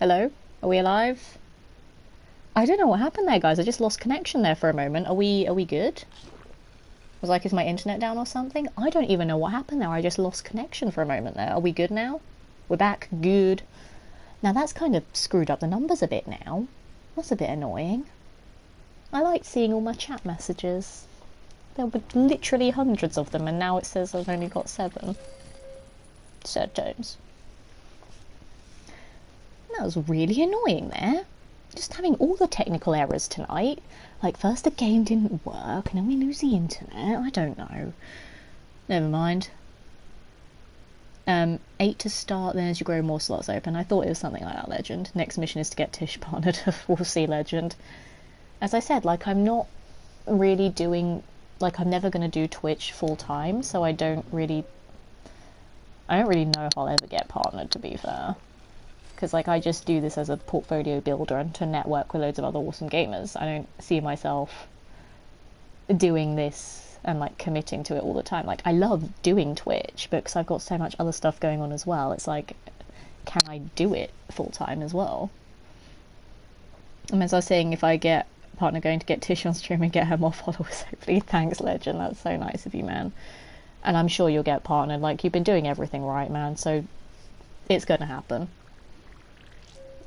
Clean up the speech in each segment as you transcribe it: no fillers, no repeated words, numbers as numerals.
Hello? Are we alive? I don't know what happened there, guys. I just lost connection there for a moment. Are we good? Was like, is my internet down or something? I don't even know what happened there. I just lost connection for a moment there. Are we good now? We're back. Good. Now that's kind of screwed up the numbers a bit now. That's a bit annoying. I liked seeing all my chat messages. There were literally hundreds of them, and now it says I've only got 7. Sad times. That was really annoying there. Just having all the technical errors tonight. Like, first the game didn't work, and then we lose the internet. I don't know. Never mind. 8 to start, then as you grow more slots open. I thought it was something like that, Legend. Next mission is to get Tish partnered. We'll see, Legend. As I said, like, I'm not really doing... Like, I'm never going to do Twitch full-time, so I don't really know if I'll ever get partnered, to be fair. Because, like, I just do this as a portfolio builder and to network with loads of other awesome gamers. I don't see myself doing this and, like, committing to it all the time. Like, I love doing Twitch, but because I've got so much other stuff going on as well, it's like, can I do it full-time as well? And as I was saying, if I get a partner, going to get Tish on stream and get her more followers, hopefully. Thanks, Legend. That's so nice of you, man. And I'm sure you'll get partnered. Like, you've been doing everything right, man, so it's gonna happen.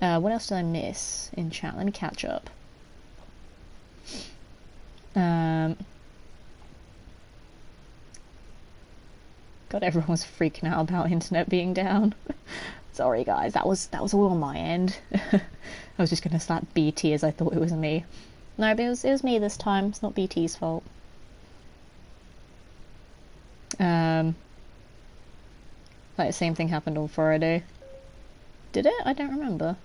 What else did I miss in chat? Let me catch up. God, everyone was freaking out about internet being down. Sorry, guys. That was all on my end. I was just gonna slap BT as I thought it was me. No, but it was me this time. It's not BT's fault. Like the same thing happened on Friday. Did it? I don't remember.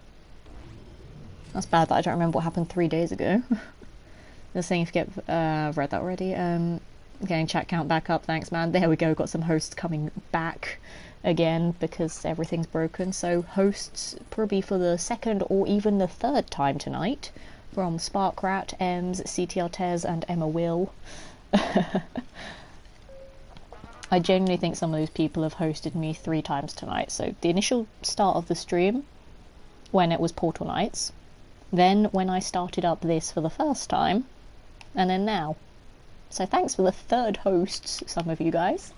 That's bad that I don't remember what happened 3 days ago. The saying if you get read that already. Getting chat count back up, thanks man. There we go, got some hosts coming back again because everything's broken. So hosts probably for the 2nd or even the 3rd time tonight from Sparkrat, Ems, CTR Tez and Emma Will. I genuinely think some of those people have hosted me 3 times tonight. So the initial start of the stream, when it was Portal Nights, then when I started up this for the first time, and then now. So thanks for the 3rd hosts, some of you guys.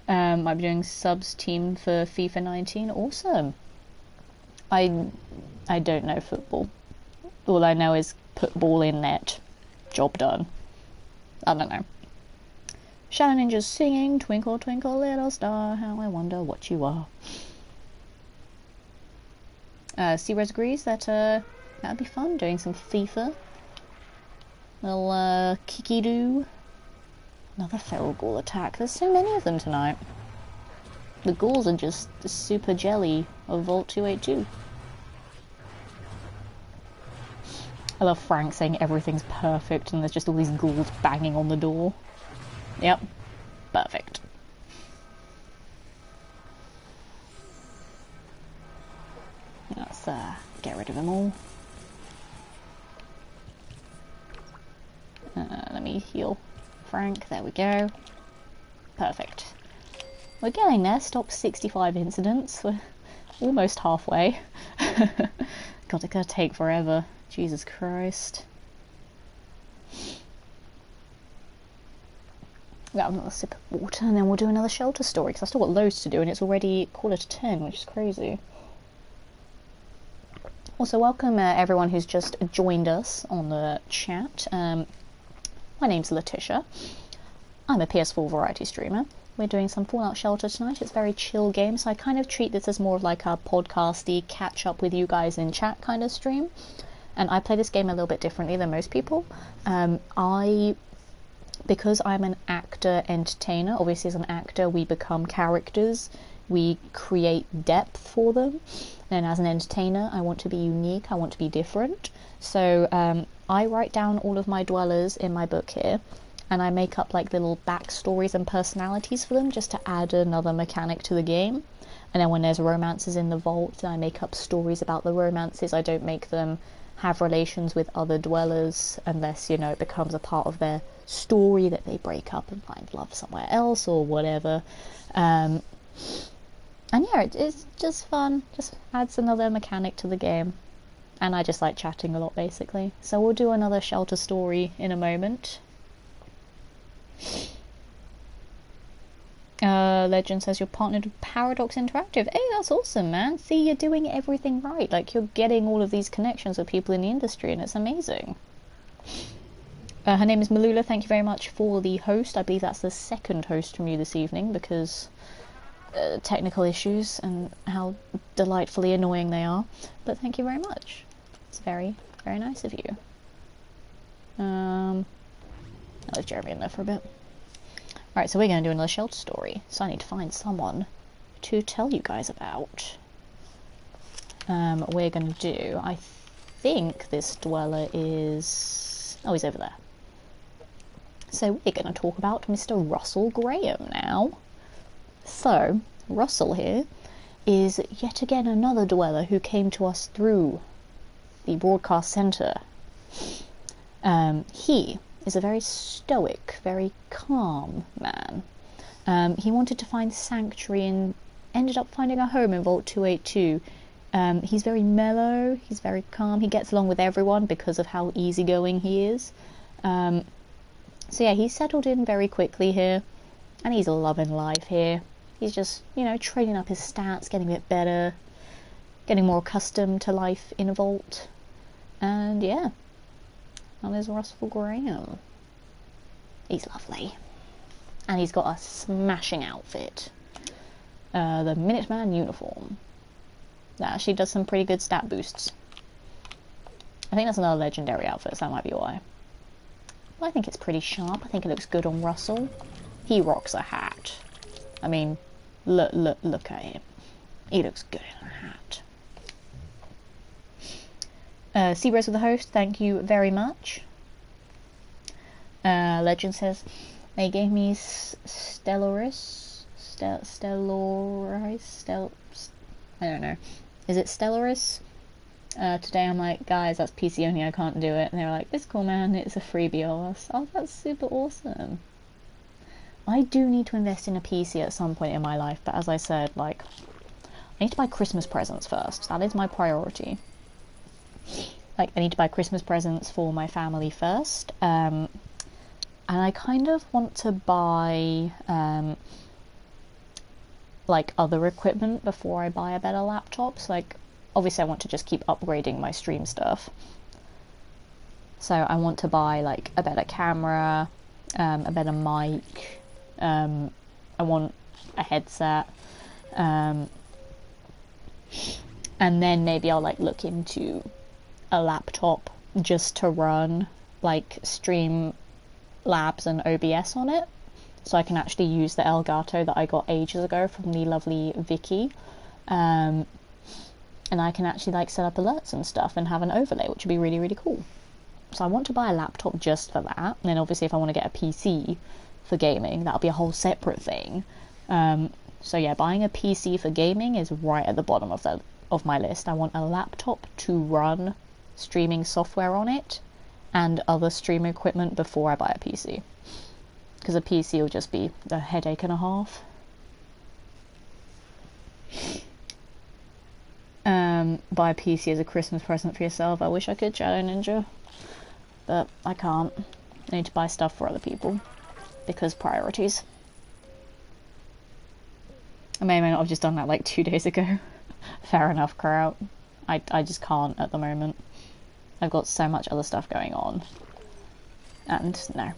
I'll be doing subs team for FIFA 19. Awesome. I don't know football. All I know is put ball in net. Job done. I don't know. Shadow Ninja's singing, twinkle twinkle little star, how I wonder what you are. C-Res agrees that that'd be fun, doing some FIFA. Little kicky-doo. Another feral ghoul attack. There's so many of them tonight. The ghouls are just the super jelly of Vault 282. I love Frank saying everything's perfect and there's just all these ghouls banging on the door. Yep, perfect. Let's get rid of them all. Let me heal Frank, there we go. Perfect. We're getting there, stop 65 incidents, we're almost halfway. God, it's gonna take forever. Jesus Christ. Got another sip of water and then we'll do another shelter story because I've still got loads to do and it's already 9:45, which is crazy. Also, welcome everyone who's just joined us on the chat. My name's Letitia. I'm a PS4 variety streamer. We're doing some Fallout Shelter tonight. It's a very chill game, so I kind of treat this as more of like a podcasty catch up with you guys in chat kind of stream. And I play this game a little bit differently than most people. Because I'm an actor entertainer, obviously as an actor we become characters, we create depth for them, and as an entertainer I want to be unique, I want to be different. So I write down all of my dwellers in my book here, and I make up like little backstories and personalities for them just to add another mechanic to the game. And then when there's romances in the vault, then I make up stories about the romances. I don't make them have relations with other dwellers unless, you know, it becomes a part of their story that they break up and find love somewhere else or whatever. And yeah, it's just fun, just adds another mechanic to the game. And I just like chatting a lot, basically. So we'll do another shelter story in a moment. Legend says you're partnered with Paradox Interactive. Hey, that's awesome, man. See, you're doing everything right. Like, you're getting all of these connections with people in the industry, and it's amazing. Her name is Malula. Thank you very much for the host. I believe that's the second host from you this evening, because technical issues and how delightfully annoying they are. But thank you very much. It's very, very nice of you. I'll leave Jeremy in there for a bit. Alright, so we're going to do another shelter story. So I need to find someone to tell you guys about. We're going to do... I think this dweller is... Oh, he's over there. So we're going to talk about Mr. Russell Graham now. So, Russell here is yet again another dweller who came to us through the broadcast centre. He is a very stoic, very calm man. He wanted to find sanctuary and ended up finding a home in Vault 282. He's very mellow, he's very calm, he gets along with everyone because of how easygoing he is. So yeah, he settled in very quickly here, and he's loving life here. He's just, you know, trading up his stats, getting a bit better, getting more accustomed to life in a vault. And yeah, that is Russell Graham. He's lovely. And he's got a smashing outfit. The Minuteman uniform. That actually does some pretty good stat boosts. I think that's another legendary outfit, so that might be why. Well, I think it's pretty sharp. I think it looks good on Russell. He rocks a hat. I mean, look at him. He looks good in a hat. Seabrose with the host, thank you very much. Legend says, they gave me Stellaris? I don't know. Is it Stellaris? Today I'm like, guys, that's PC only, I can't do it. And they were like, it's cool, man, it's a freebie of us. Oh, that's super awesome. I do need to invest in a PC at some point in my life, but as I said, like, I need to buy Christmas presents first. That is my priority. Like, I need to buy Christmas presents for my family first. And I kind of want to buy, like, other equipment before I buy a better laptop. So, like, obviously I want to just keep upgrading my stream stuff. So I want to buy, like, a better camera, a better mic, I want a headset, and then maybe I'll, like, look into a laptop just to run, like, Streamlabs and OBS on it, so I can actually use the Elgato that I got ages ago from the lovely Vicky, and I can actually, like, set up alerts and stuff and have an overlay, which would be really, really cool. So I want to buy a laptop just for that, and then obviously if I want to get a PC for gaming, that'll be a whole separate thing. So yeah, buying a PC for gaming is right at the bottom of my list. I want a laptop to run streaming software on it and other stream equipment before I buy a PC, because a PC will just be a headache and a half. Buy a PC as a Christmas present for yourself. I wish I could, Shadow Ninja, but I can't. I need to buy stuff for other people because priorities. I may or may not have just done that like 2 days ago. Fair enough, Kraut. I just can't at the moment. I've got so much other stuff going on. And no.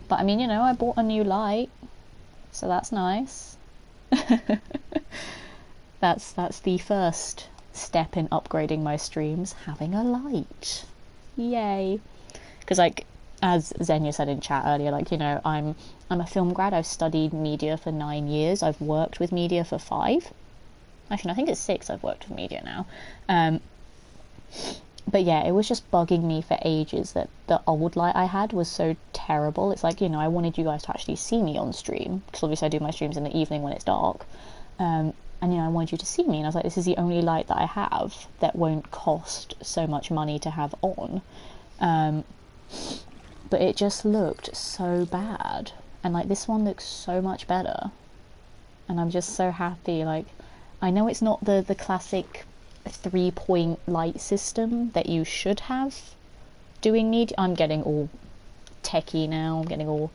But I mean, you know, I bought a new light, so that's nice. That's the first step in upgrading my streams, having a light. Yay. Because, like, as Xenia said in chat earlier, like, you know, I'm a film grad. I've studied media for 9 years. I've worked with media for 5. Actually, I think it's 6 I've worked with media now. But yeah, it was just bugging me for ages that the old light I had was so terrible. It's like, you know, I wanted you guys to actually see me on stream, because obviously I do my streams in the evening when it's dark. And, you know, I wanted you to see me, and I was like, this is the only light that I have that won't cost so much money to have on. But it just looked so bad. And, like, this one looks so much better. and I'm just so happy. Like, I know it's not the classic 3-point light system that you should have doing media. I'm getting all techie now, I'm getting all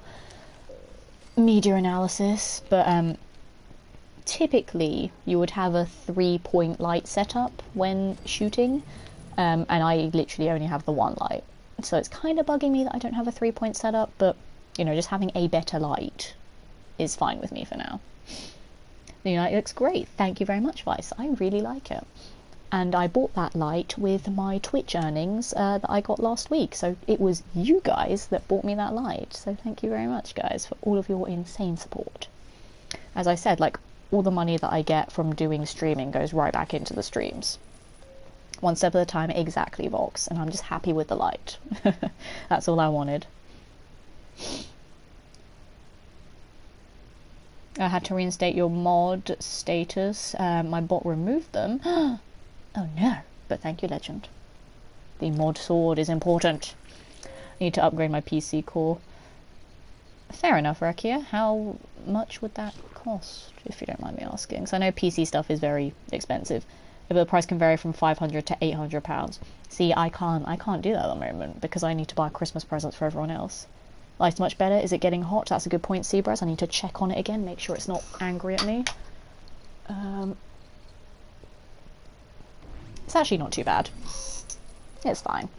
media analysis, but typically you would have a 3-point light setup when shooting, and I literally only have the one light, so it's kind of bugging me that I don't have a 3-point setup, but you know, just having a better light is fine with me for now. The light looks great, thank you very much, Vice. I really like it. And I bought that light with my Twitch earnings that I got last week. So it was you guys that bought me that light. So thank you very much, guys, for all of your insane support. As I said, like, all the money that I get from doing streaming goes right back into the streams. One step at a time, exactly, Vox. And I'm just happy with the light. That's all I wanted. I had to reinstate your mod status. My bot removed them. Oh no, but thank you, Legend. The mod sword is important. I need to upgrade my PC core. Fair enough, Rekia. How much would that cost, if you don't mind me asking? Because I know PC stuff is very expensive. But the price can vary from £500 to £800. See, I can't do that at the moment because I need to buy Christmas presents for everyone else. Light's much better. Is it getting hot? That's a good point, Seabras. I need to check on it again, make sure it's not angry at me. It's actually not too bad. It's fine.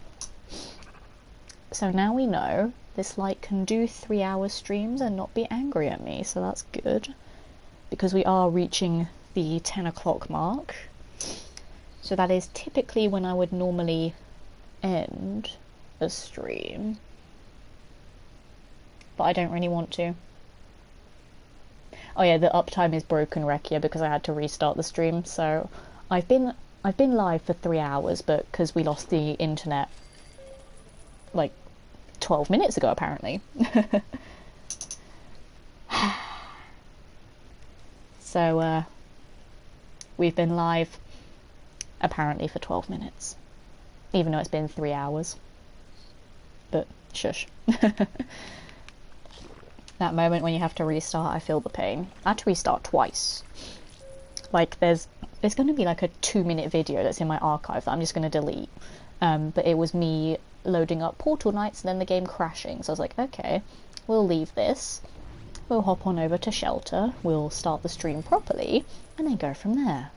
So now we know this light can do 3-hour streams and not be angry at me, so that's good. Because we are reaching the 10 o'clock mark. So that is typically when I would normally end a stream. But I don't really want to. Oh yeah, the uptime is broken, Rekia, because I had to restart the stream, so I've been live for 3 hours, but because we lost the internet like 12 minutes ago, apparently. So, we've been live apparently for 12 minutes, even though it's been 3 hours. But shush. That moment when you have to restart, I feel the pain. I had to restart twice. Like, there's going to be like a 2-minute video that's in my archive that I'm just going to delete. But it was me loading up Portal Knights and then the game crashing. So I was like, okay, we'll leave this. We'll hop on over to Shelter. We'll start the stream properly and then go from there.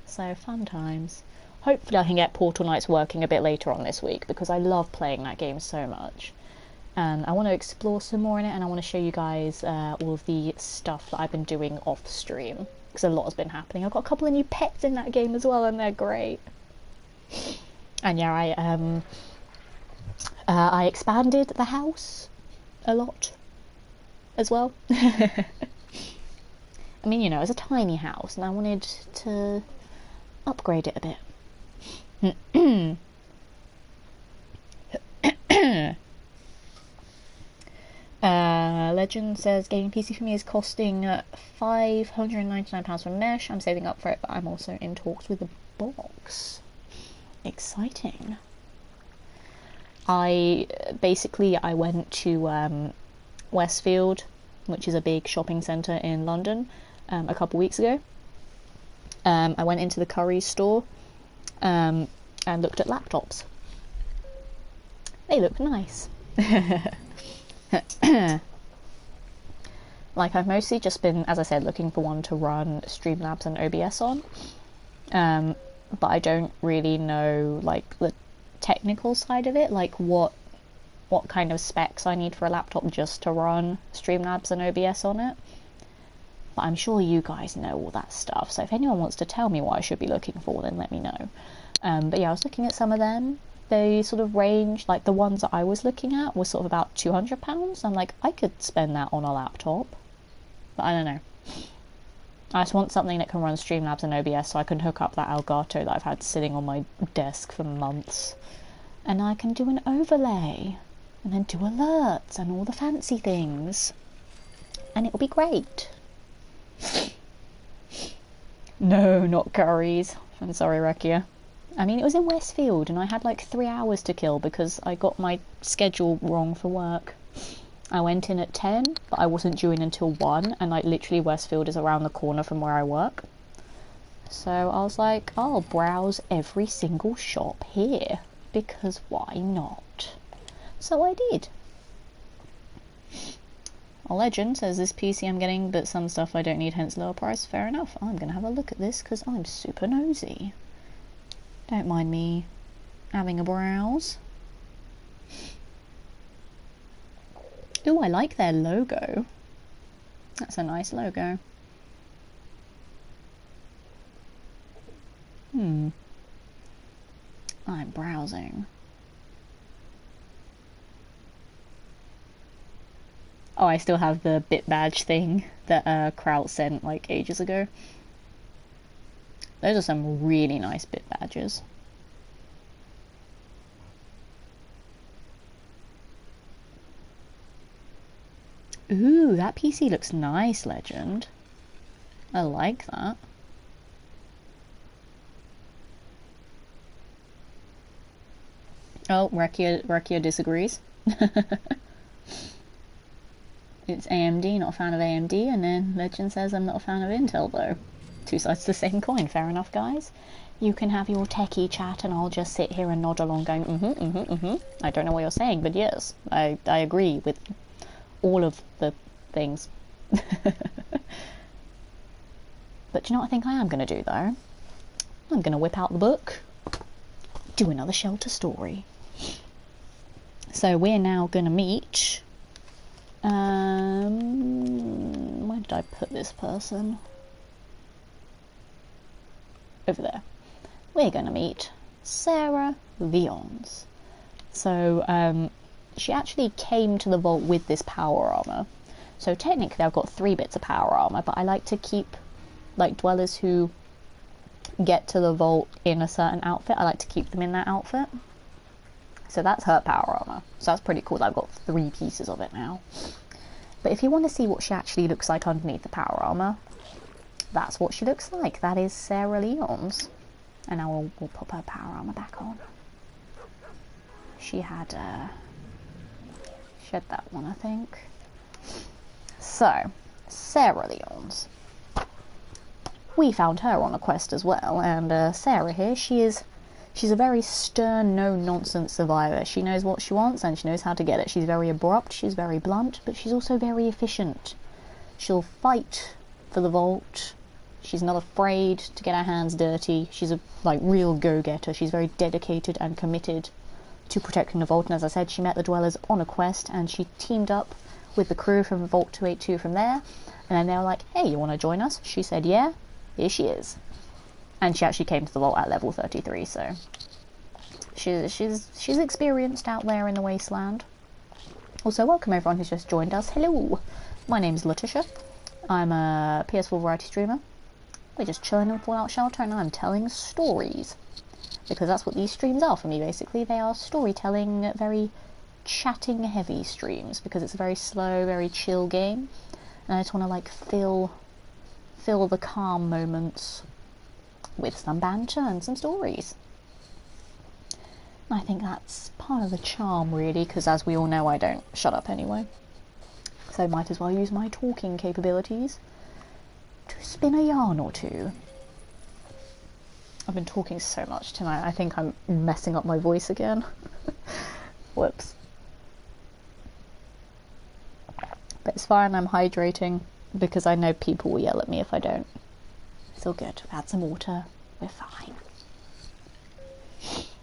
So, fun times. Hopefully I can get Portal Knights working a bit later on this week because I love playing that game so much. And I want to explore some more in it, and I want to show you guys all of the stuff that I've been doing off stream, because a lot has been happening. I've got a couple of new pets in that game as well, and they're great. And yeah, I expanded the house a lot as well. I mean, you know, it's a tiny house, and I wanted to upgrade it a bit. Legend says gaming PC for me is costing £599 from Mesh. I'm saving up for it, but I'm also in talks with a box. Exciting. I went to Westfield, which is a big shopping centre in London, a couple weeks ago. I went into the Currys store and looked at laptops. They look nice. Like, I've mostly just been, as I said, looking for one to run Streamlabs and OBS on, but I don't really know, like, the technical side of it, like what kind of specs I need for a laptop just to run Streamlabs and OBS on it. But I'm sure you guys know all that stuff, so if anyone wants to tell me what I should be looking for, then let me know. But yeah, I was looking at some of them. They sort of range, like the ones that I was looking at were sort of about £200. I'm like, I could spend that on a laptop, but I don't know. I just want something that can run Streamlabs and OBS so I can hook up that Elgato that I've had sitting on my desk for months, and I can do an overlay and then do alerts and all the fancy things, and it'll be great. No, not Currys. I'm sorry, Rekia. I mean, it was in Westfield, and I had like 3 hours to kill because I got my schedule wrong for work. I went in at 10, but I wasn't due in until 1, and like literally Westfield is around the corner from where I work. So I was like, I'll browse every single shop here, because why not? So I did. A legend says this PC I'm getting, but some stuff I don't need, hence lower price. Fair enough. I'm going to have a look at this because I'm super nosy. Don't mind me having a browse. Ooh, I like their logo. That's a nice logo. I'm browsing. Oh, I still have the bit badge thing that Kraut sent like ages ago. Those are some really nice bit badges. Ooh, that PC looks nice, Legend. I like that. Oh, Rekia disagrees. It's AMD, not a fan of AMD, and then Legend says I'm not a fan of Intel, though. Two sides to the same coin, fair enough, guys. You can have your techie chat, and I'll just sit here and nod along going, I don't know what you're saying, but yes, I agree with all of the things. But do you know what I think I am going to do, though? I'm going to whip out the book, do another shelter story. So we're now going to meet... where did I put this person? Over there. We're going to meet Sarah Vions. So she actually came to the vault with this power armor. So technically I've got 3 bits of power armor, but I like to keep, like, dwellers who get to the vault in a certain outfit, I like to keep them in that outfit. So that's her power armor. So that's pretty cool that I've got 3 pieces of it now. But if you want to see what she actually looks like underneath the power armor, that's what she looks like. That is Sarah Vions. And now we'll pop her power armor back on. She had that one, I think. So, Sarah Vions. We found her on a quest as well, and Sarah here, she's a very stern, no-nonsense survivor. She knows what she wants and she knows how to get it. She's very abrupt, she's very blunt, but she's also very efficient. She'll fight for the vault. She's not afraid to get her hands dirty. She's a real go-getter. She's very dedicated and committed to protecting the vault. And as I said, she met the dwellers on a quest and she teamed up with the crew from Vault 282 from there. And then they were like, hey, you want to join us? She said, yeah. Here she is. And she actually came to the vault at level 33, so she's experienced out there in the wasteland. Also, welcome everyone who's just joined us. Hello, my name's Letitia. I'm a PS4 variety streamer. We're just chilling in Fallout Shelter and I'm telling stories. Because that's what these streams are for me, basically. They are storytelling, very chatting heavy streams, because it's a very slow, very chill game. And I just want to fill the calm moments with some banter and some stories. I think that's part of the charm, really, because as we all know, I don't shut up anyway. So might as well use my talking capabilities to spin a yarn or two. I've been talking so much tonight, I think I'm messing up my voice again. Whoops. But it's fine, I'm hydrating, because I know people will yell at me if I don't. It's all good. We've had some water. We're fine.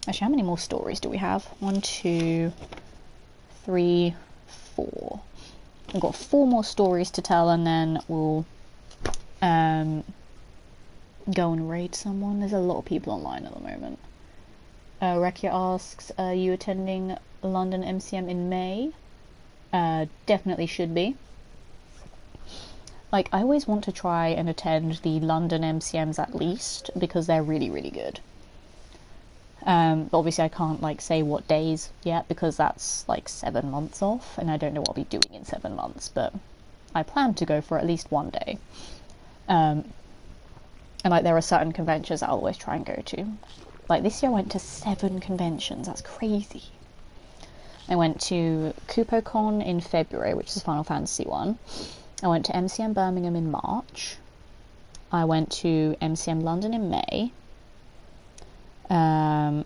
Actually, how many more stories do we have? 1, 2, 3, 4. We've got 4 more stories to tell, and then we'll go and raid someone. There's a lot of people online at the moment. Rekia asks, are you attending London MCM in May? Definitely should be. I always want to try and attend the London MCMs at least, because they're really, really good. But obviously I can't, say what days yet, because that's, 7 months off, and I don't know what I'll be doing in 7 months, but I plan to go for at least one day. And, there are certain conventions I'll always try and go to. This year I went to 7 conventions, that's crazy. I went to KupoCon in February, which is Final Fantasy one. I went to MCM Birmingham in March. I went to MCM London in May. I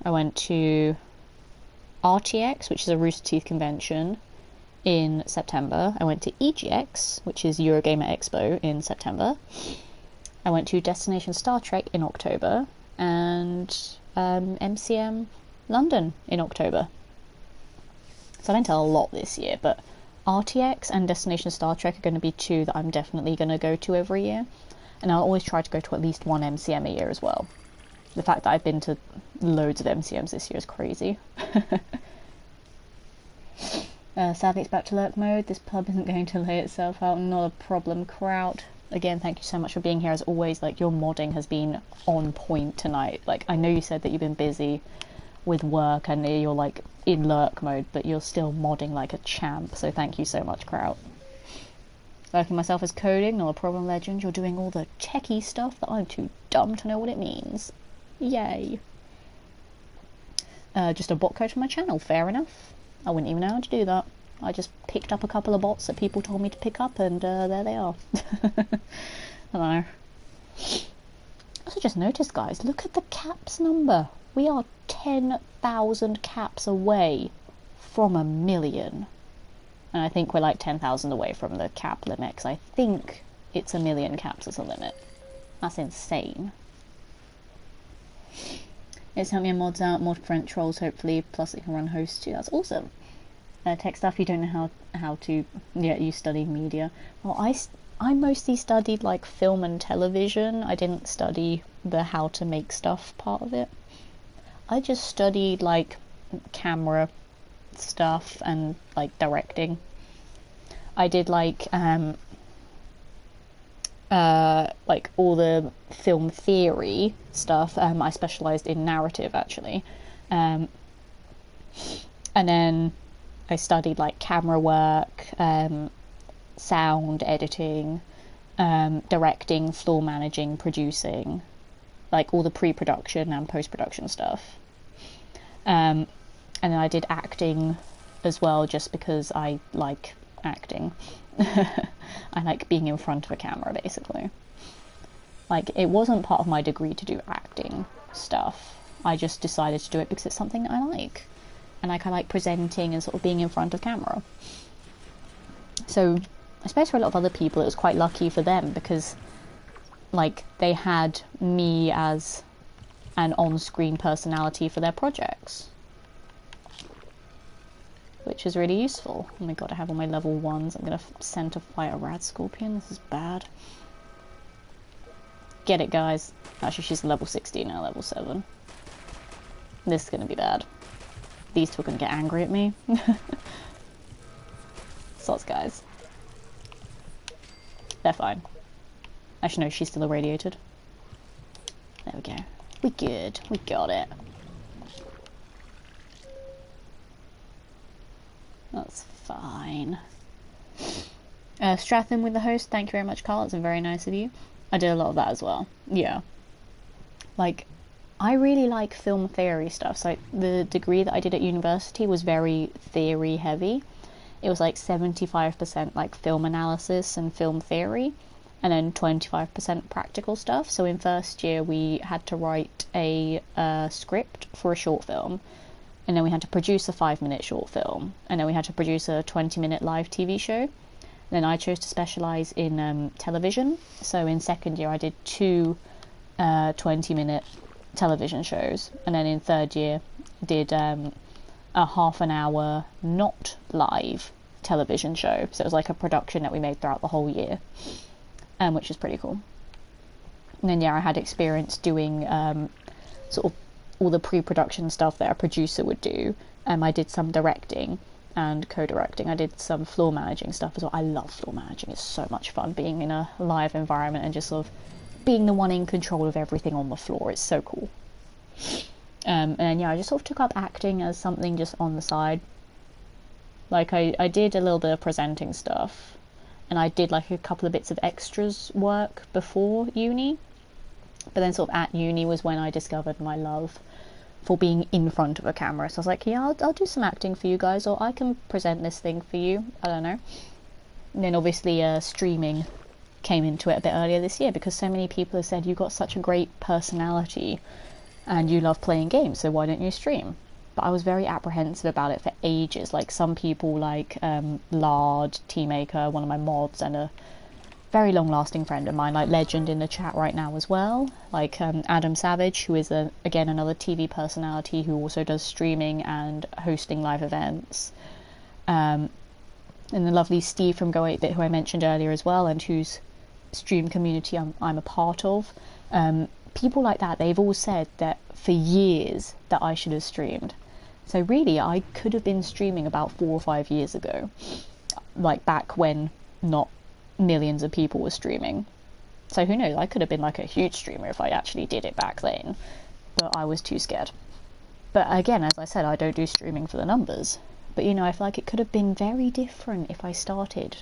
went to RTX, which is a Rooster Teeth convention, in September. I went to EGX, which is Eurogamer Expo, in September. I went to Destination Star Trek in October, and MCM London in October. So I went to a lot this year, but RTX and Destination Star Trek are going to be two that I'm definitely going to go to every year, and I'll always try to go to at least one MCM a year as well. The fact that I've been to loads of MCMs this year is crazy. Sadly, it's back to lurk mode. This pub isn't going to lay itself out. Not a problem, Kraut. Again, thank you so much for being here. As always, like, your modding has been on point tonight. Like, I know you said that you've been busy with work and you're, like, in lurk mode, but you're still modding like a champ. So thank you so much, Kraut. Working myself as coding, not a problem, Legend. You're doing all the techie stuff that I'm too dumb to know what it means. Yay. Just a bot code for my channel, fair enough. I wouldn't even know how to do that. I just picked up a couple of bots that people told me to pick up, and there they are. I don't know. I also just noticed, guys, look at the caps number. We are 10,000 caps away from 1 million. And I think we're like 10,000 away from the cap limit, because I think it's 1 million caps as a limit. That's insane. It's helped me mods out, mod French trolls hopefully, plus it can run hosts too. That's awesome. Tech stuff, you don't know how to, yeah, you study media. Well, I mostly studied like film and television. I didn't study the how to make stuff part of it. I just studied like camera stuff and like directing. I did like all the film theory stuff. I specialised in narrative actually, and then I studied like camera work, sound editing, directing, floor managing, producing, like all the pre-production and post-production stuff. And then I did acting as well, just because I like acting. I like being in front of a camera, basically. Like, it wasn't part of my degree to do acting stuff. I just decided to do it because it's something that I like. And like, I like presenting and sort of being in front of camera. So, I suppose for a lot of other people, it was quite lucky for them because, like, they had me as an on-screen personality for their projects. Which is really useful. Oh my god, I have all my level 1s. I'm gonna send to fight a rad scorpion. This is bad. Get it, guys. Actually, she's level 16 now, level 7. This is gonna be bad. These two are gonna get angry at me. Sots, guys. They're fine. Actually, no, she's still irradiated. There we go. We good. We got it. That's fine. Stratham with the host, thank you very much, Carl. It's very nice of you. I did a lot of that as well. Yeah. Like, I really like film theory stuff. So the degree that I did at university was very theory heavy. It was like 75% like film analysis and film theory, and then 25% practical stuff. So in first year we had to write a script for a short film, and then we had to produce a 5-minute short film, and then we had to produce a 20-minute live TV show. And then I chose to specialise in television. So in second year I did 2 20-minute television shows, and then in third year did a half an hour not live television show. So it was like a production that we made throughout the whole year, which was pretty cool. And then yeah, I had experience doing sort of all the pre-production stuff that a producer would do. I did some directing and co-directing. I did some floor managing stuff as well. I love floor managing. It's so much fun being in a live environment and just sort of being the one in control of everything on the floor. It's so cool. And yeah, I just sort of took up acting as something just on the side. Like I did a little bit of presenting stuff, and I did like a couple of bits of extras work before uni. But then sort of at uni was when I discovered my love for being in front of a camera. So I was like, yeah, I'll do some acting for you guys, or I can present this thing for you. I don't know. And then obviously streaming came into it a bit earlier this year, because so many people have said you've got such a great personality and you love playing games, so why don't you stream? But I was very apprehensive about it for ages. Like some people, like Lard, Teamaker, one of my mods, and a very long-lasting friend of mine, like Legend in the chat right now as well, like Adam Savage, who is again another TV personality who also does streaming and hosting live events, and the lovely Steve from Go 8-Bit, who I mentioned earlier as well, and whose stream community I'm a part of. People like that, they've all said that for years that I should have streamed. So really, I could have been streaming about 4 or 5 years ago, like back when not millions of people were streaming. So who knows, I could have been like a huge streamer if I actually did it back then, but I was too scared. But again, as I said, I don't do streaming for the numbers. But you know, I feel like it could have been very different if I started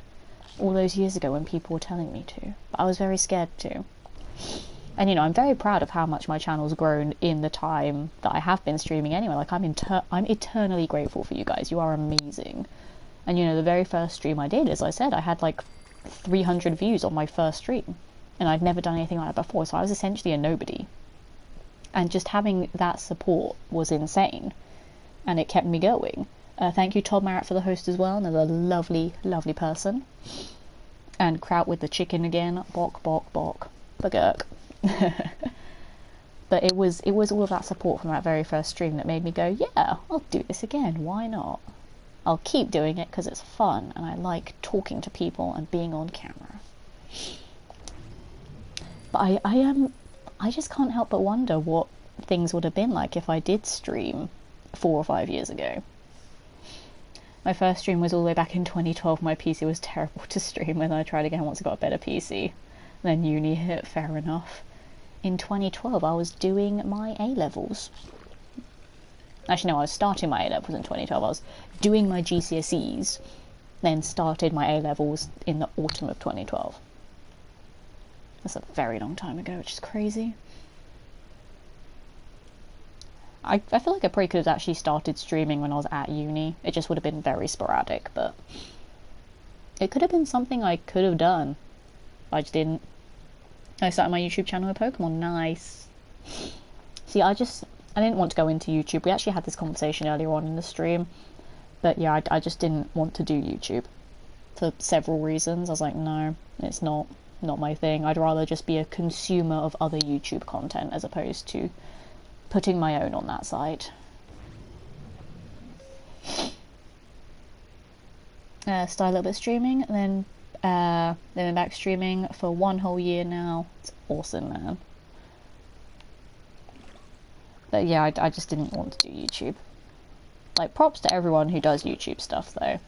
all those years ago when people were telling me to. But I was very scared to. And you know, I'm very proud of how much my channel's grown in the time that I have been streaming anyway. Like I'm eternally grateful for you guys. You are amazing. And you know, the very first stream I did, as I said, I had like 300 views on my first stream. And I'd never done anything like that before, so I was essentially a nobody. And just having that support was insane. And it kept me going. Thank you, Todd Marrett, for the host as well. Another lovely, lovely person. And Kraut with the chicken again. Bok, bok, bok. Bagurk. But it was all of that support from that very first stream that made me go, yeah, I'll do this again. Why not? I'll keep doing it because it's fun and I like talking to people and being on camera. But I just can't help but wonder what things would have been like if I did stream 4 or 5 years ago. My first stream was all the way back in 2012. My PC was terrible to stream, and then I tried again once I got a better PC. Then uni hit, fair enough. In 2012, I was doing my A-levels. Actually, no, I was starting my A-levels in 2012. I was doing my GCSEs, then started my A-levels in the autumn of 2012. That's a very long time ago, which is crazy. I feel like I probably could have actually started streaming when I was at uni. It just would have been very sporadic, but it could have been something I could have done. I just didn't. I started my YouTube channel with Pokemon. Nice. See, I didn't want to go into YouTube. We actually had this conversation earlier on in the stream, but yeah, I just didn't want to do YouTube for several reasons. I was like, no, it's not my thing. I'd rather just be a consumer of other YouTube content as opposed to putting my own on that side. Started a little bit streaming, and then been back streaming for 1 whole year now. It's awesome, man. But yeah, I just didn't want to do YouTube. Like, props to everyone who does YouTube stuff, though.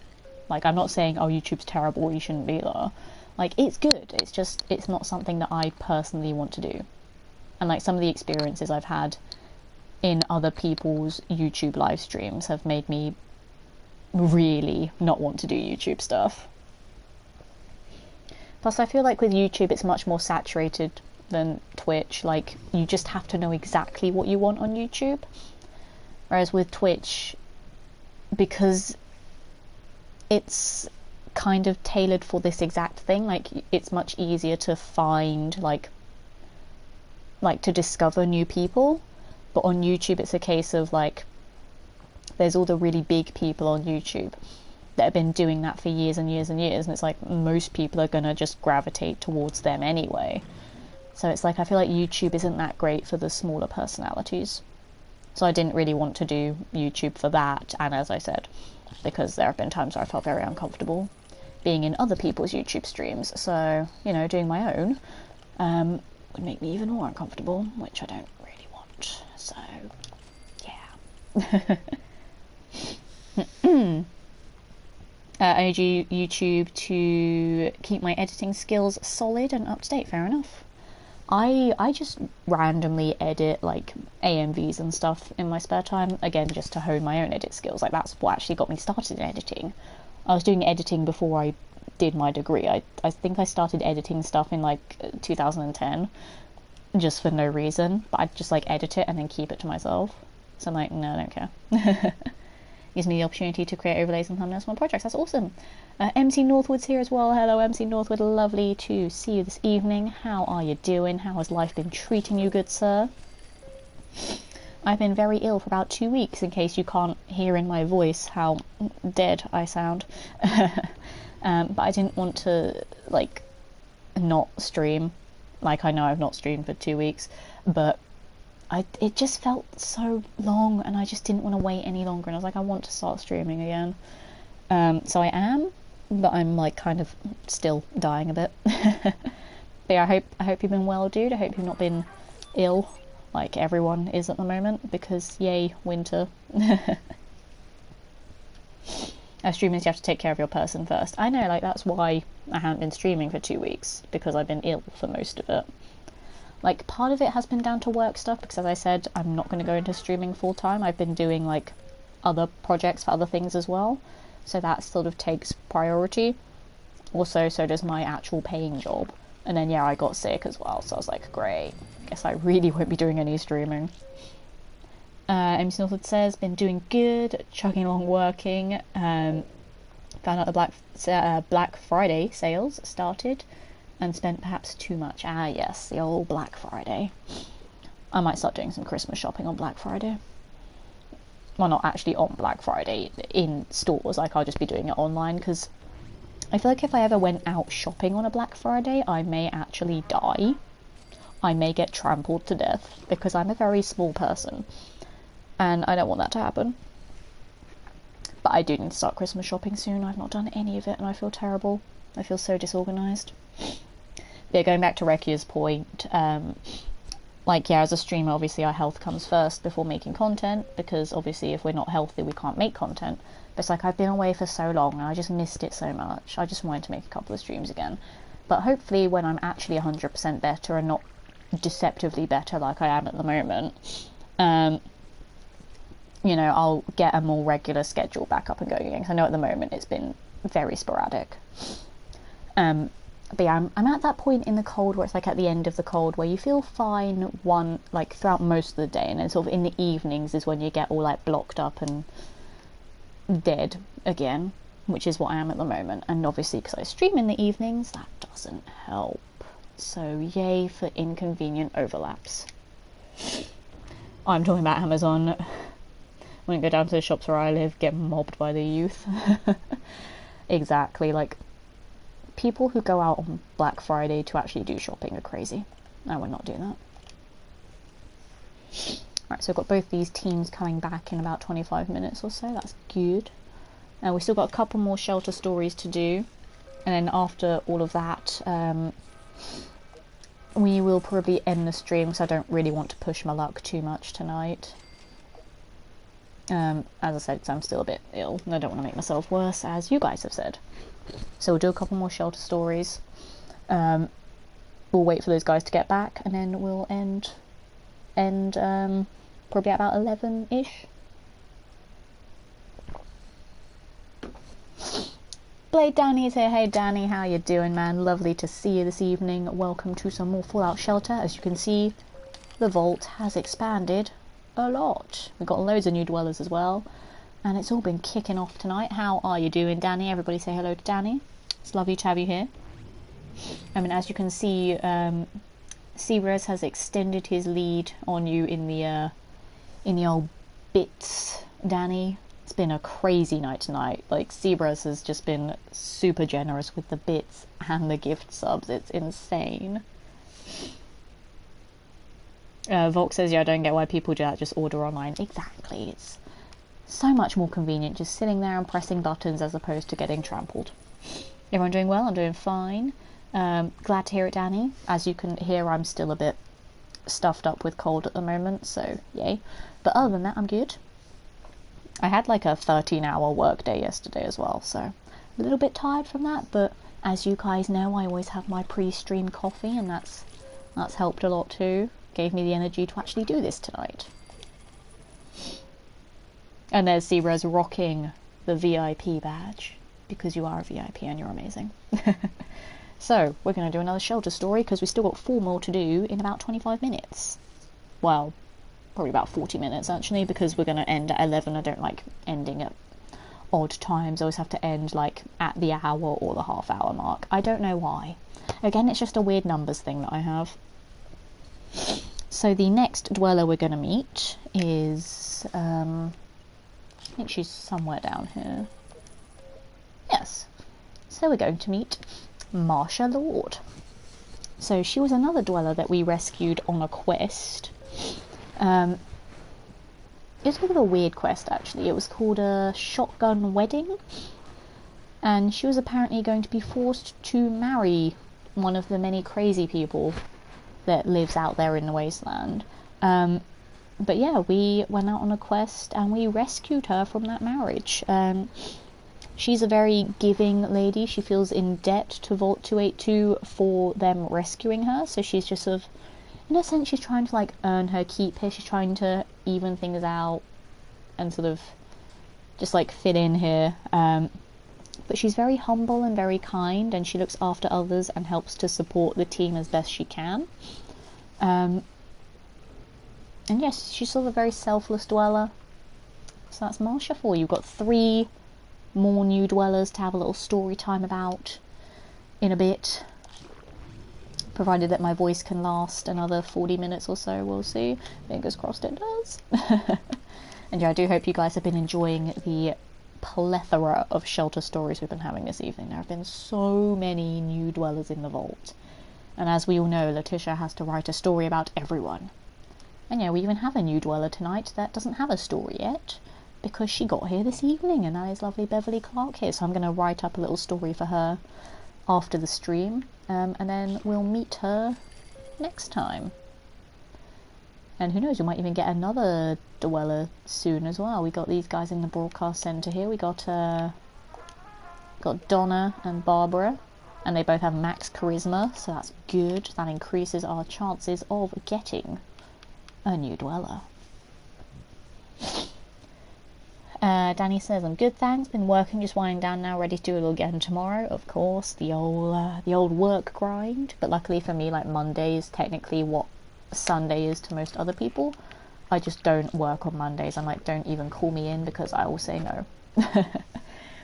Like, I'm not saying, oh, YouTube's terrible, you shouldn't be there. Like, it's good, it's just, it's not something that I personally want to do. And like, some of the experiences I've had in other people's YouTube live streams have made me really not want to do YouTube stuff. Plus, I feel like with YouTube it's much more saturated than Twitch. Like, you just have to know exactly what you want on YouTube. Whereas with Twitch, because it's kind of tailored for this exact thing, like, it's much easier to find, like to discover new people. But on YouTube, it's a case of, like, there's all the really big people on YouTube that have been doing that for years and years and years, and it's like most people are going to just gravitate towards them anyway. So it's like, I feel like YouTube isn't that great for the smaller personalities. So I didn't really want to do YouTube for that, and as I said, because there have been times where I felt very uncomfortable being in other people's YouTube streams. So, you know, doing my own would make me even more uncomfortable, which I don't really want. So, yeah. I do YouTube to keep my editing skills solid and up to date. Fair enough. I just randomly edit, like, AMVs and stuff in my spare time, again, just to hone my own edit skills. Like, that's what actually got me started in editing. I was doing editing before I did my degree. I think I started editing stuff in, like, 2010, just for no reason, but I'd just, like, edit it and then keep it to myself. So I'm like, no, I don't care. Gives me the opportunity to create overlays and thumbnails for my projects. That's awesome. MC Northwood's here as well. Hello, MC Northwood. Lovely to see you this evening. How are you doing? How has life been treating you, good sir? I've been very ill for about 2 weeks, in case you can't hear in my voice how dead I sound. But I didn't want to, like, not stream. Like, I know I've not streamed for 2 weeks, but it just felt so long, and I just didn't want to wait any longer, and I was like, I want to start streaming again. So I am, but I'm, like, kind of still dying a bit. But yeah, I hope you've been well, dude. I hope you've not been ill, like everyone is at the moment, because yay, winter. As streamers, you have to take care of your person first. I know, like, that's why I haven't been streaming for 2 weeks, because I've been ill for most of it. Like, part of it has been down to work stuff, because as I said, I'm not going to go into streaming full time. I've been doing, like, other projects for other things as well, so that sort of takes priority. Also, so does my actual paying job. And then, yeah, I got sick as well, so I was like, great, guess I really won't be doing any streaming. MC Northwood says, been doing good, chugging along working. Found out the Black Friday sales started, and spent perhaps too much. Ah, yes, the old Black Friday. I might start doing some Christmas shopping on Black Friday. Well, not actually on Black Friday in stores, like, I'll just be doing it online, because I feel like if I ever went out shopping on a Black Friday, I may actually die. I may get trampled to death, because I'm a very small person, and I don't want that to happen. But I do need to start Christmas shopping soon. I've not done any of it, and I feel terrible. I feel so disorganised. Yeah, going back to Rekia's point, like, yeah, as a streamer, obviously our health comes first before making content, because obviously if we're not healthy, we can't make content. But it's like, I've been away for so long, and I just missed it so much. I just wanted to make a couple of streams again. But hopefully when I'm actually 100% better, and not deceptively better like I am at the moment, you know, I'll get a more regular schedule back up and going again, because I know at the moment it's been very sporadic. But yeah, I'm at that point in the cold where it's like at the end of the cold where you feel fine like throughout most of the day, and then sort of in the evenings is when you get all like blocked up and dead again, which is what I am at the moment. And obviously because I stream in the evenings, that doesn't help. So yay for inconvenient overlaps. I'm talking about Amazon. When I go down to the shops where I live, get mobbed by the youth. Exactly, like, people who go out on Black Friday to actually do shopping are crazy. I would not do that. Right, so I've got both these teams coming back in about 25 minutes or so. That's good. We've still got a couple more shelter stories to do. And then after all of that, we will probably end the stream, because I don't really want to push my luck too much tonight. As I said, I'm still a bit ill, and I don't want to make myself worse, as you guys have said. So we'll do a couple more shelter stories. We'll wait for those guys to get back, and then we'll end probably at about 11-ish. Blade Danny is here. Hey Danny, how you doing, man? Lovely to see you this evening. Welcome to some more Fallout Shelter. As you can see, the vault has expanded a lot. We've got loads of new dwellers as well, and it's all been kicking off tonight. How are you doing, Danny? Everybody say hello to Danny. It's lovely to have you here. I mean, as you can see, Seabrez has extended his lead on you in the old bits, Danny. It's been a crazy night tonight. Like, Seabrez has just been super generous with the bits and the gift subs. It's insane. Volk says, yeah, I don't get why people do that, just order online. Exactly, it's so much more convenient just sitting there and pressing buttons as opposed to getting trampled. Everyone doing well? I'm doing fine. Glad to hear it, Danny. As you can hear, I'm still a bit stuffed up with cold at the moment, so yay. But other than that, I'm good. I had like a 13-hour work day yesterday as well, so a little bit tired from that, but as you guys know, I always have my pre-stream coffee, and that's helped a lot too. Gave me the energy to actually do this tonight. And there's Zebra's rocking the VIP badge, because you are a VIP and you're amazing. So, we're going to do another shelter story, because we've still got 4 more to do in about 25 minutes. Well, probably about 40 minutes actually, because we're going to end at 11. I don't like ending at odd times. I always have to end like at the hour or the half-hour mark. I don't know why. Again, it's just a weird numbers thing that I have. So the next dweller we're going to meet is, I think she's somewhere down here. Yes. So we're going to meet Marsha Lord. So she was another dweller that we rescued on a quest. It was a bit of a weird quest actually. It was called a Shotgun Wedding. And she was apparently going to be forced to marry one of the many crazy people that lives out there in the wasteland. But yeah, we went out on a quest and we rescued her from that marriage. She's a very giving lady. She feels in debt to Vault 282 for them rescuing her. So she's just sort of, in a sense, she's trying to like earn her keep here. She's trying to even things out and sort of just like fit in here. But she's very humble and very kind, and she looks after others and helps to support the team as best she can. And yes, she's sort of a very selfless dweller. So that's Marsha for you. You've got 3 more new dwellers to have a little story time about in a bit, provided that my voice can last another 40 minutes or so. We'll see. Fingers crossed it does. And yeah, I do hope you guys have been enjoying the plethora of shelter stories we've been having this evening. There have been so many new dwellers in the vault, and as we all know, Letitia has to write a story about everyone. And yeah, we even have a new dweller tonight that doesn't have a story yet, because she got here this evening, and that is lovely Beverly Clark here. So I'm going to write up a little story for her after the stream, and then we'll meet her next time. And who knows, we might even get another dweller soon as well. We got these guys in the broadcast centre here. We got Donna and Barbara, and they both have max charisma, so that's good. That increases our chances of getting a new dweller. Danny says, I'm good, thanks. Been working, just winding down now, ready to do it all again tomorrow. Of course, the old work grind. But luckily for me, like, Monday is technically what Sunday is to most other people. I just don't work on Mondays. I'm like, don't even call me in, because I will say no.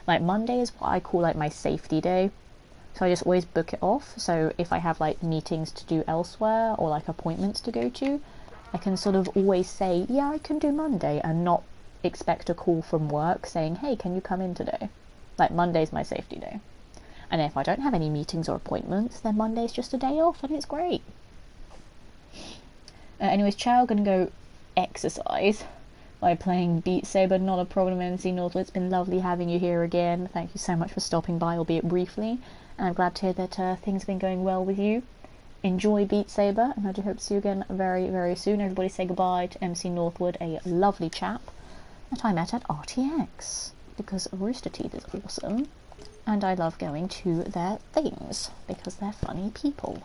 Like, Monday is what I call like my safety day. So I just always book it off. So if I have like meetings to do elsewhere or like appointments to go to, I can sort of always say, yeah, I can do Monday, and not expect a call from work saying, hey, can you come in today? Like, Monday's my safety day. And if I don't have any meetings or appointments, then Monday's just a day off, and it's great. Anyways, Chow gonna go exercise by playing Beat Saber. Not a problem, MC Northwood. It's been lovely having you here again. Thank you so much for stopping by, albeit briefly. And I'm glad to hear that things have been going well with you. Enjoy Beat Saber, and I do hope to see you again very, very soon. Everybody say goodbye to MC Northwood, a lovely chap that I met at RTX, because Rooster Teeth is awesome, and I love going to their things, because they're funny people.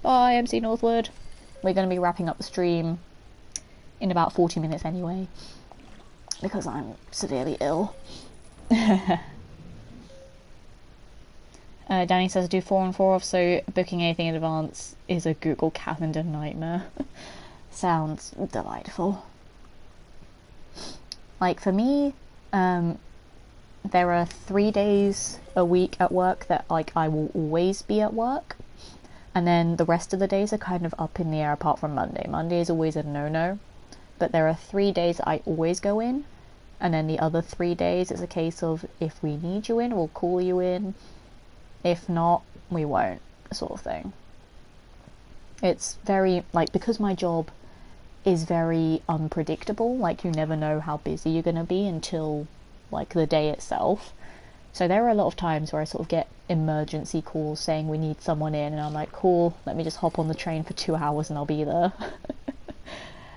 Bye, MC Northwood. We're going to be wrapping up the stream in about 40 minutes anyway, because I'm severely ill. Danny says, do 4 on 4 off, so booking anything in advance is a Google Calendar nightmare. Sounds delightful. Like, for me, there are 3 days a week at work that, like, I will always be at work. And then the rest of the days are kind of up in the air, apart from Monday. Monday is always a no-no. But there are 3 days I always go in. And then the other 3 days is a case of, if we need you in, we'll call you in. If not, we won't, sort of thing. It's very, like, because my job is very unpredictable, like, you never know how busy you're going to be until, like, the day itself. So there are a lot of times where I sort of get emergency calls saying we need someone in, and I'm like, cool, let me just hop on the train for 2 hours and I'll be there.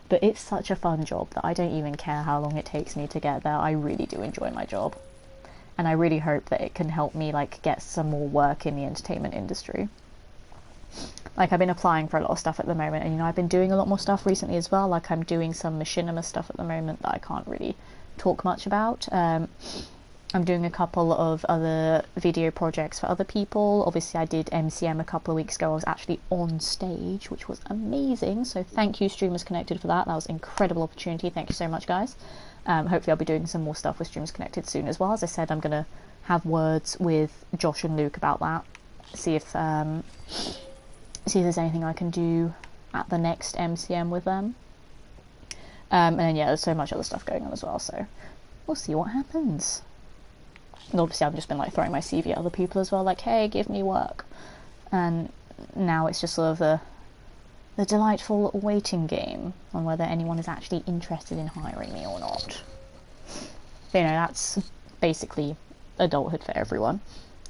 But it's such a fun job that I don't even care how long it takes me to get there. I really do enjoy my job. And I really hope that it can help me, like, get some more work in the entertainment industry. Like, I've been applying for a lot of stuff at the moment, and, you know, I've been doing a lot more stuff recently as well. Like, I'm doing some machinima stuff at the moment that I can't really talk much about. I'm doing a couple of other video projects for other people. Obviously I did MCM a couple of weeks ago. I was actually on stage, which was amazing, so thank you Streamers Connected for that. That was an incredible opportunity. Thank you so much, guys. Hopefully I'll be doing some more stuff with Streamers Connected soon as well. As I said, I'm gonna have words with Josh and Luke about that, see if there's anything I can do at the next MCM with them. And then yeah, there's so much other stuff going on as well, so we'll see what happens. And obviously I've just been like throwing my CV at other people as well, like, hey, give me work. And now it's just sort of the delightful waiting game on whether anyone is actually interested in hiring me or not. But, you know, that's basically adulthood for everyone.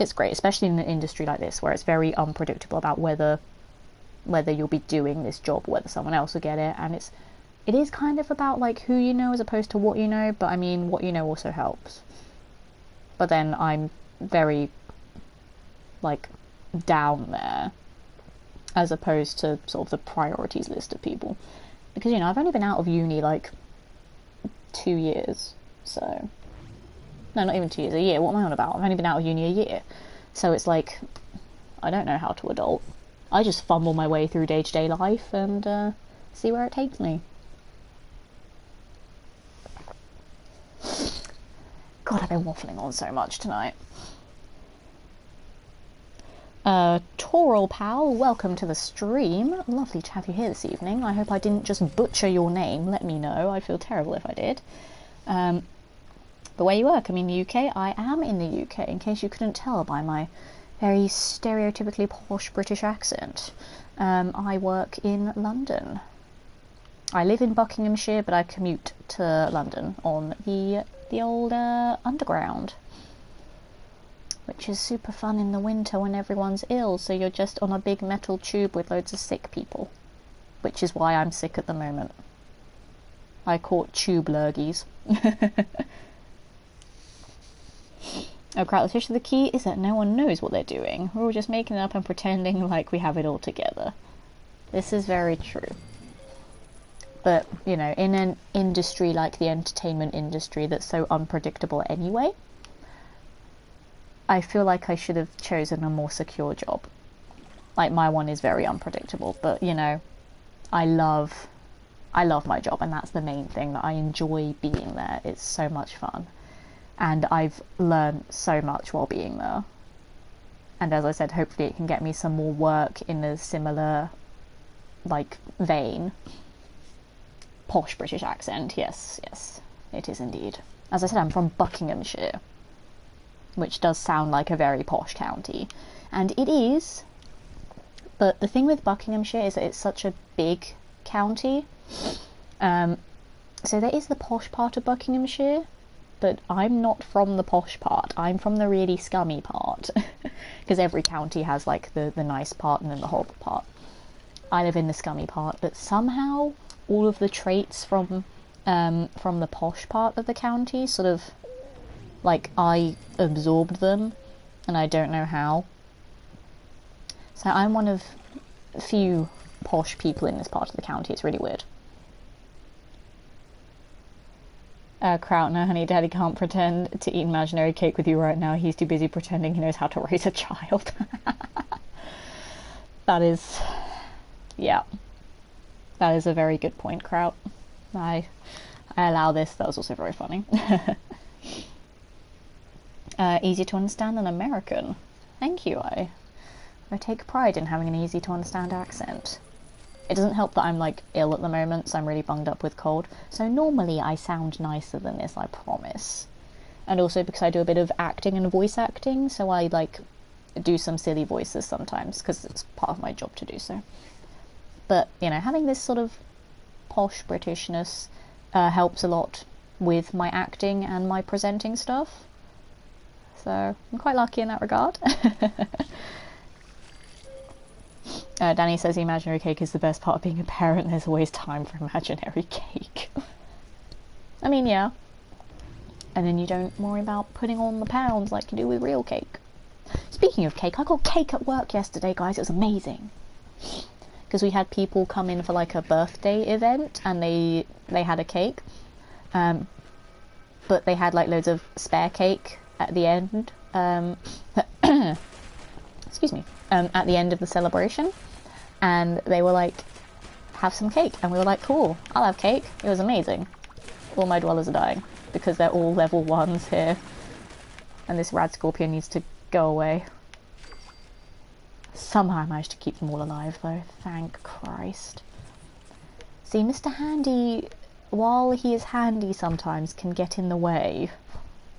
It's great, especially in an industry like this where it's very unpredictable about whether you'll be doing this job or whether someone else will get it, and it is kind of about like who you know as opposed to what you know, but I mean what you know also helps. But then I'm very like down there as opposed to sort of the priorities list of people, because, you know, I've only been out of uni like 2 years, so no, not even 2 years, a year. What am I on about? I've only been out of uni a year, so it's like I don't know how to adult. I just fumble my way through day-to-day life and see where it takes me. God, I've been waffling on so much tonight. Toral Pal, welcome to the stream. Lovely to have you here this evening. I hope I didn't just butcher your name. Let me know. I'd feel terrible if I did. But where you work? I'm in the UK. I am in the UK, in case you couldn't tell by my very stereotypically posh British accent. I work in London. I live in Buckinghamshire, but I commute to London on the old underground, which is super fun in the winter when everyone's ill, so you're just on a big metal tube with loads of sick people, which is why I'm sick at the moment. I caught tube lurgies. Oh crap, the fish of the key is that no one knows what they're doing. We're all just making it up and pretending like we have it all together. This is very true. But, you know, in an industry like the entertainment industry that's so unpredictable anyway, I feel like I should have chosen a more secure job. Like, my one is very unpredictable, but, you know, I love my job, and that's the main thing, that I enjoy being there. It's so much fun. And I've learned so much while being there. And as I said, hopefully it can get me some more work in a similar, like, vein. Posh British accent, yes, it is indeed. As I said, I'm from Buckinghamshire, which does sound like a very posh county, and it is, but the thing with Buckinghamshire is that it's such a big county, so there is the posh part of Buckinghamshire, but I'm not from the posh part, I'm from the really scummy part, because every county has like the nice part and then the horrible part. I live in the scummy part, but somehow all of the traits from the posh part of the county sort of, like, I absorbed them, and I don't know how. So I'm one of few posh people in this part of the county. It's really weird. Kraut, no honey, daddy can't pretend to eat imaginary cake with you right now. He's too busy pretending he knows how to raise a child. That is, yeah. That is a very good point, Kraut. I allow this. That was also very funny. Easy to understand than American. Thank you. I take pride in having an easy to understand accent. It doesn't help that I'm like ill at the moment, so I'm really bunged up with cold. So normally I sound nicer than this, I promise. And also because I do a bit of acting and voice acting, so I like do some silly voices sometimes because it's part of my job to do so. But, you know, having this sort of posh Britishness helps a lot with my acting and my presenting stuff. So, I'm quite lucky in that regard. Danny says the imaginary cake is the best part of being a parent. There's always time for imaginary cake. I mean, yeah. And then you don't worry about putting on the pounds like you do with real cake. Speaking of cake, I got cake at work yesterday, guys. It was amazing. Because we had people come in for like a birthday event and they had a cake, but they had like loads of spare cake at the end, excuse me, at the end of the celebration, and they were like, have some cake, and we were like, cool, I'll have cake. It was amazing. All my dwellers are dying because they're all level 1s here, and this rad scorpion needs to go away. Somehow I managed to keep them all alive though, thank Christ. See, Mr. Handy, while he is handy sometimes, can get in the way.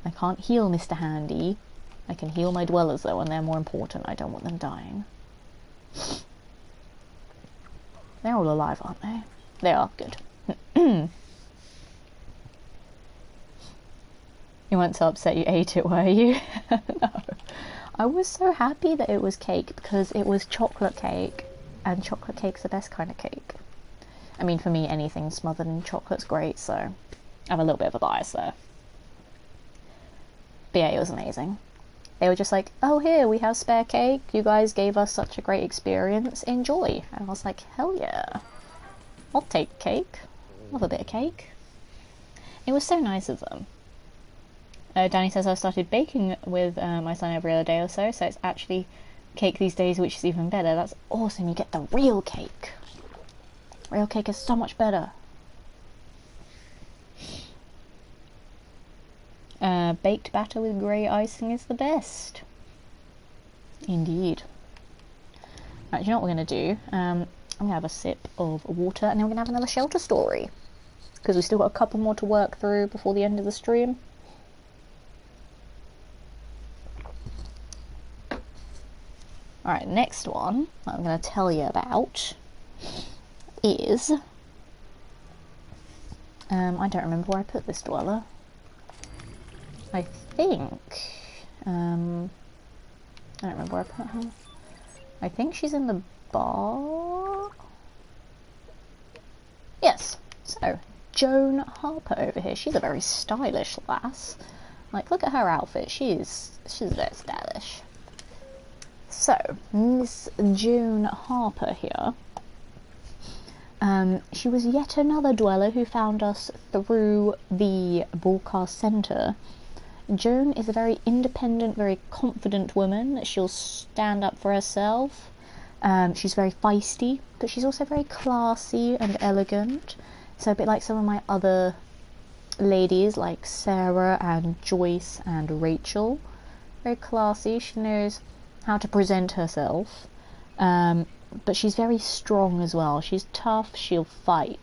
I can't heal Mr. Handy. I can heal my dwellers though, and they're more important. I don't want them dying. They're all alive, aren't they? They are, good. You weren't so upset you ate it, were you? No. I was so happy that it was cake because it was chocolate cake, and chocolate cake's the best kind of cake. I mean, for me, anything smothered in chocolate's great, so I have a little bit of a bias there. But yeah, it was amazing. They were just like, oh, here, we have spare cake. You guys gave us such a great experience. Enjoy. And I was like, hell yeah. I'll take cake. Love a bit of cake. It was so nice of them. Danny says I've started baking with my son every other day or so, so it's actually cake these days, which is even better. That's awesome. You get the real cake. Real cake is so much better. Baked batter with grey icing is the best. Indeed. Right, do you know what we're going to do? I'm going to have a sip of water, and then we're going to have another shelter story. Because we've still got a couple more to work through before the end of the stream. Alright, next one that I'm going to tell you about is... I don't remember where I put this dweller. I think... I don't remember where I put her. I think she's in the bar? Yes. So, Joan Harper over here. She's a very stylish lass. Like, look at her outfit. She's very stylish. So, Miss Joan Harper here. She was yet another dweller who found us through the broadcast centre. Joan is a very independent, very confident woman. She'll stand up for herself. She's very feisty, but she's also very classy and elegant. So a bit like some of my other ladies, like Sarah and Joyce and Rachel. Very classy. She knows how to present herself. But she's very strong as well. She's tough. She'll fight.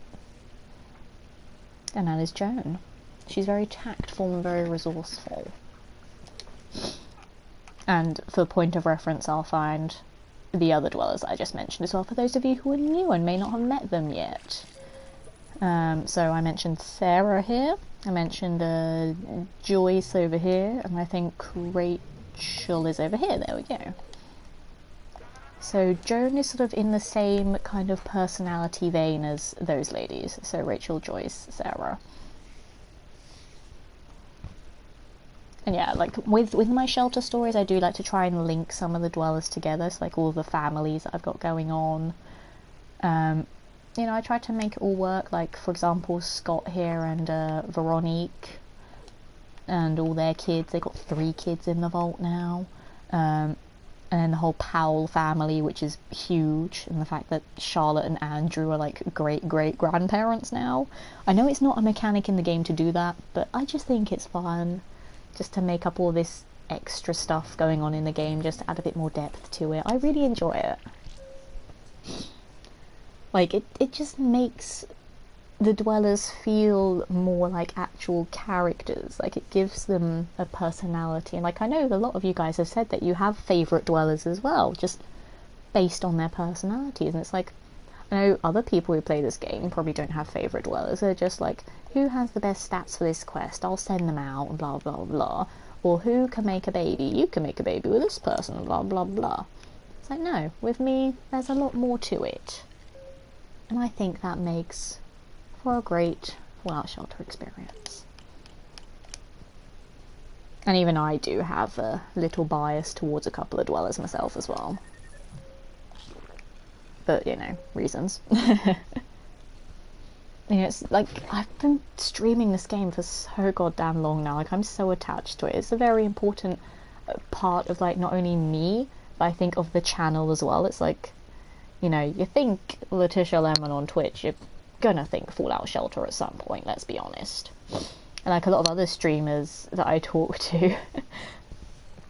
And that is Joan. She's very tactful and very resourceful. And for point of reference, I'll find the other dwellers I just mentioned as well, for those of you who are new and may not have met them yet. So I mentioned Sarah here, I mentioned Joyce over here, and I think Rachel is over here. There we go. So Joan is sort of in the same kind of personality vein as those ladies. So Rachel, Joyce, Sarah. And yeah, like with my shelter stories, I do like to try and link some of the dwellers together, so like all the families that I've got going on. You know, I try to make it all work, like for example Scott here and Veronique and all their kids. They've got 3 kids in the vault now. And then the whole Powell family, which is huge, and the fact that Charlotte and Andrew are like great-great-grandparents now. I know it's not a mechanic in the game to do that, but I just think it's fun. Just to make up all this extra stuff going on in the game, just to add a bit more depth to it. I really enjoy it. Like, it just makes the dwellers feel more like actual characters. Like, it gives them a personality. And like, I know a lot of you guys have said that you have favourite dwellers as well, just based on their personalities. And it's like, I know other people who play this game probably don't have favourite dwellers. They're just like, who has the best stats for this quest? I'll send them out, blah, blah, blah. Or who can make a baby? You can make a baby with this person, blah, blah, blah. It's like, no, with me, there's a lot more to it. And I think that makes for a great Fallout Shelter experience. And even I do have a little bias towards a couple of dwellers myself as well. But, you know, reasons. You know, it's like I've been streaming this game for so goddamn long now. Like I'm so attached to it. It's a very important part of like not only me, but I think of the channel as well. It's like, you know, you think Letitia Lemon on Twitch, you're gonna think Fallout Shelter at some point. Let's be honest. And like a lot of other streamers that I talk to,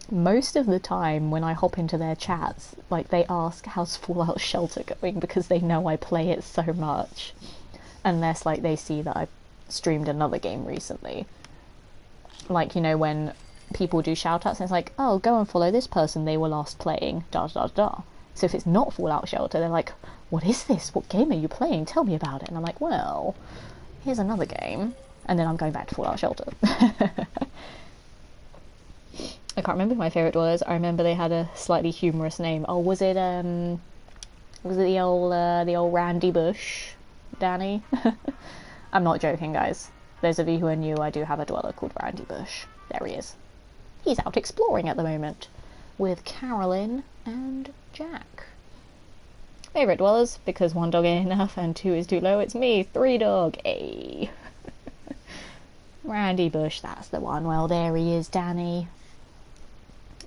most of the time when I hop into their chats, like they ask how's Fallout Shelter going because they know I play it so much. Unless like they see that I've streamed another game recently. Like, you know, when people do shoutouts and it's like, oh, go and follow this person, they were last playing, da da da. So if it's not Fallout Shelter, they're like, what is this? What game are you playing? Tell me about it. And I'm like, well, here's another game. And then I'm going back to Fallout Shelter. I can't remember who my favourite was. I remember they had a slightly humorous name. Oh, was it the old Randy Bush? Danny? I'm not joking, guys. Those of you who are new, I do have a dweller called Randy Bush. There he is. He's out exploring at the moment with Carolyn and Jack. Favourite dwellers, because 1 dog ain't enough and 2 is too low, it's me, 3 dog, ayy. Randy Bush, that's the one. Well, there he is, Danny.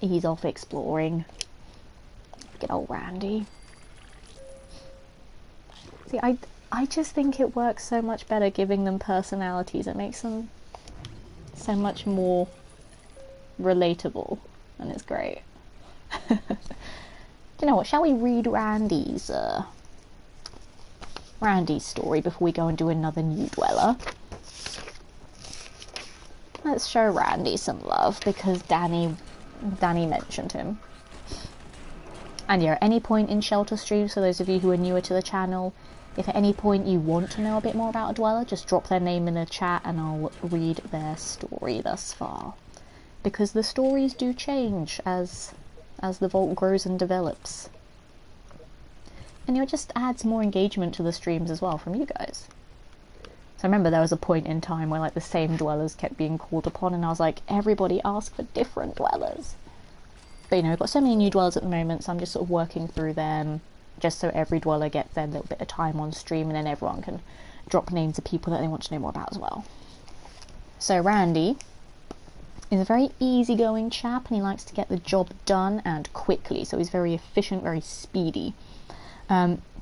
He's off exploring. Good old Randy. See, I just think it works so much better giving them personalities. It makes them so much more relatable, and it's great. You know what, shall we read Randy's story before we go and do another new dweller? Let's show Randy some love because Danny mentioned him. And yeah, at any point in Shelter streams, for those of you who are newer to the channel, if at any point you want to know a bit more about a dweller, just drop their name in the chat and I'll read their story thus far. Because the stories do change as the vault grows and develops. And it just adds more engagement to the streams as well from you guys. So I remember there was a point in time where like the same dwellers kept being called upon and I was like, everybody asked for different dwellers. But you know, I've got so many new dwellers at the moment, so I'm just sort of working through them just so every dweller gets their little bit of time on stream and then everyone can drop names of people that they want to know more about as well. So Randy is a very easygoing chap and he likes to get the job done and quickly, so he's very efficient, very speedy.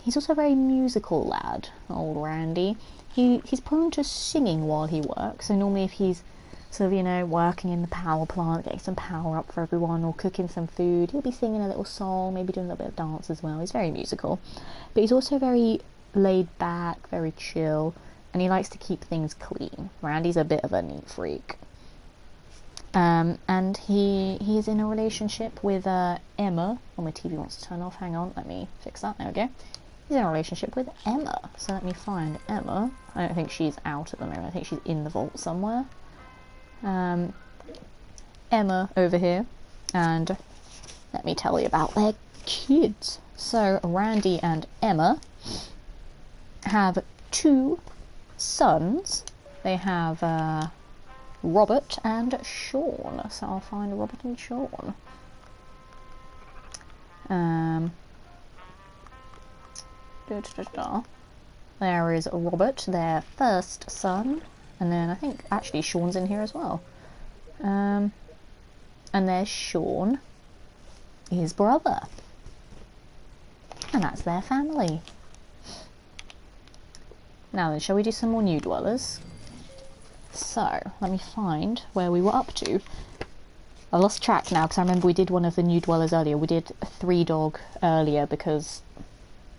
He's also a very musical lad, old Randy. He's prone to singing while he works, so normally if he's sort of, you know, working in the power plant, getting some power up for everyone, or cooking some food, he'll be singing a little song, maybe doing a little bit of dance as well. He's very musical. But he's also very laid back, very chill, and he likes to keep things clean. Randy's a bit of a neat freak. And he is in a relationship with Emma. Oh, my TV wants to turn off. Hang on, let me fix that. There we go. He's in a relationship with Emma. So let me find Emma. I don't think she's out at the moment. I think she's in the vault somewhere. Emma over here. And let me tell you about their kids. So Randy and Emma have 2 sons. They have Robert and Sean. So I'll find Robert and Sean. There is Robert, their first son, and then I think actually Sean's in here as well. And there's Sean, his brother, and that's their family. Now then, shall we do some more new dwellers? So, let me find where we were up to. I lost track now because I remember we did one of the new dwellers earlier. We did 3 dog earlier because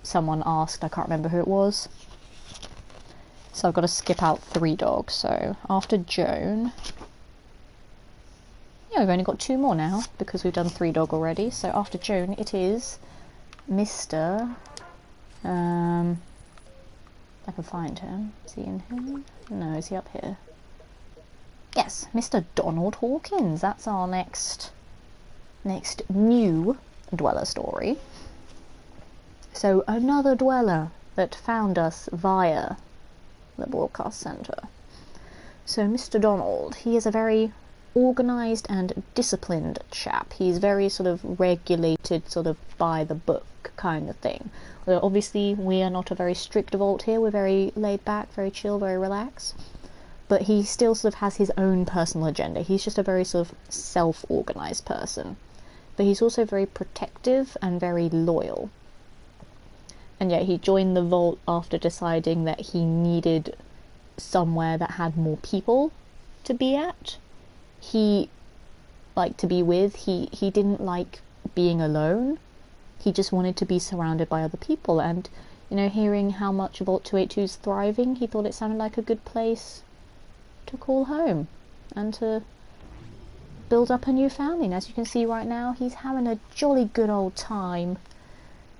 someone asked, I can't remember who it was. So I've got to skip out 3 dogs. So after Joan, yeah, we've only got 2 more now because we've done 3 dog already. So after Joan, it is Mr. I can find him. Is he in here? No, is he up here? Yes, Mr. Donald Hawkins. That's our next new dweller story. So another dweller that found us via the broadcast centre. So Mr. Donald, he is a very organised and disciplined chap. He's very sort of regulated, sort of by the book kind of thing. Well, obviously, we are not a very strict vault here. We're very laid back, very chill, very relaxed. But he still sort of has his own personal agenda. He's just a very sort of self-organised person. But he's also very protective and very loyal. And yet he joined the vault after deciding that he needed somewhere that had more people to be at. He liked to be with. He didn't like being alone. He just wanted to be surrounded by other people. And, you know, hearing how much Vault 282 is thriving, he thought it sounded like a good place to call home and to build up a new family. And as you can see right now, he's having a jolly good old time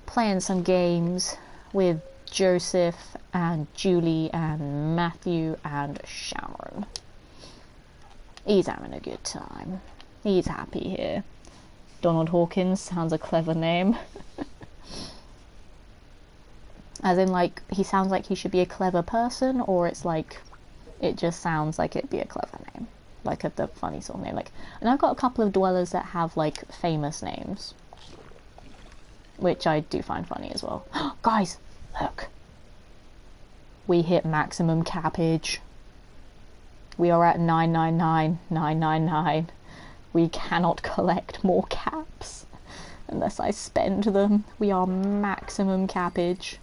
playing some games with Joseph and Julie and Matthew and Sharon. He's having a good time. He's happy here. Donald Hawkins sounds a clever name. As in, like, he sounds like he should be a clever person, or it's like, it just sounds like it'd be a clever name. Like the funny sort of name. Like, and I've got a couple of dwellers that have, like, famous names, which I do find funny as well. Guys, look. We hit maximum cappage. We are at 999,999. We cannot collect more caps unless I spend them. We are maximum cappage.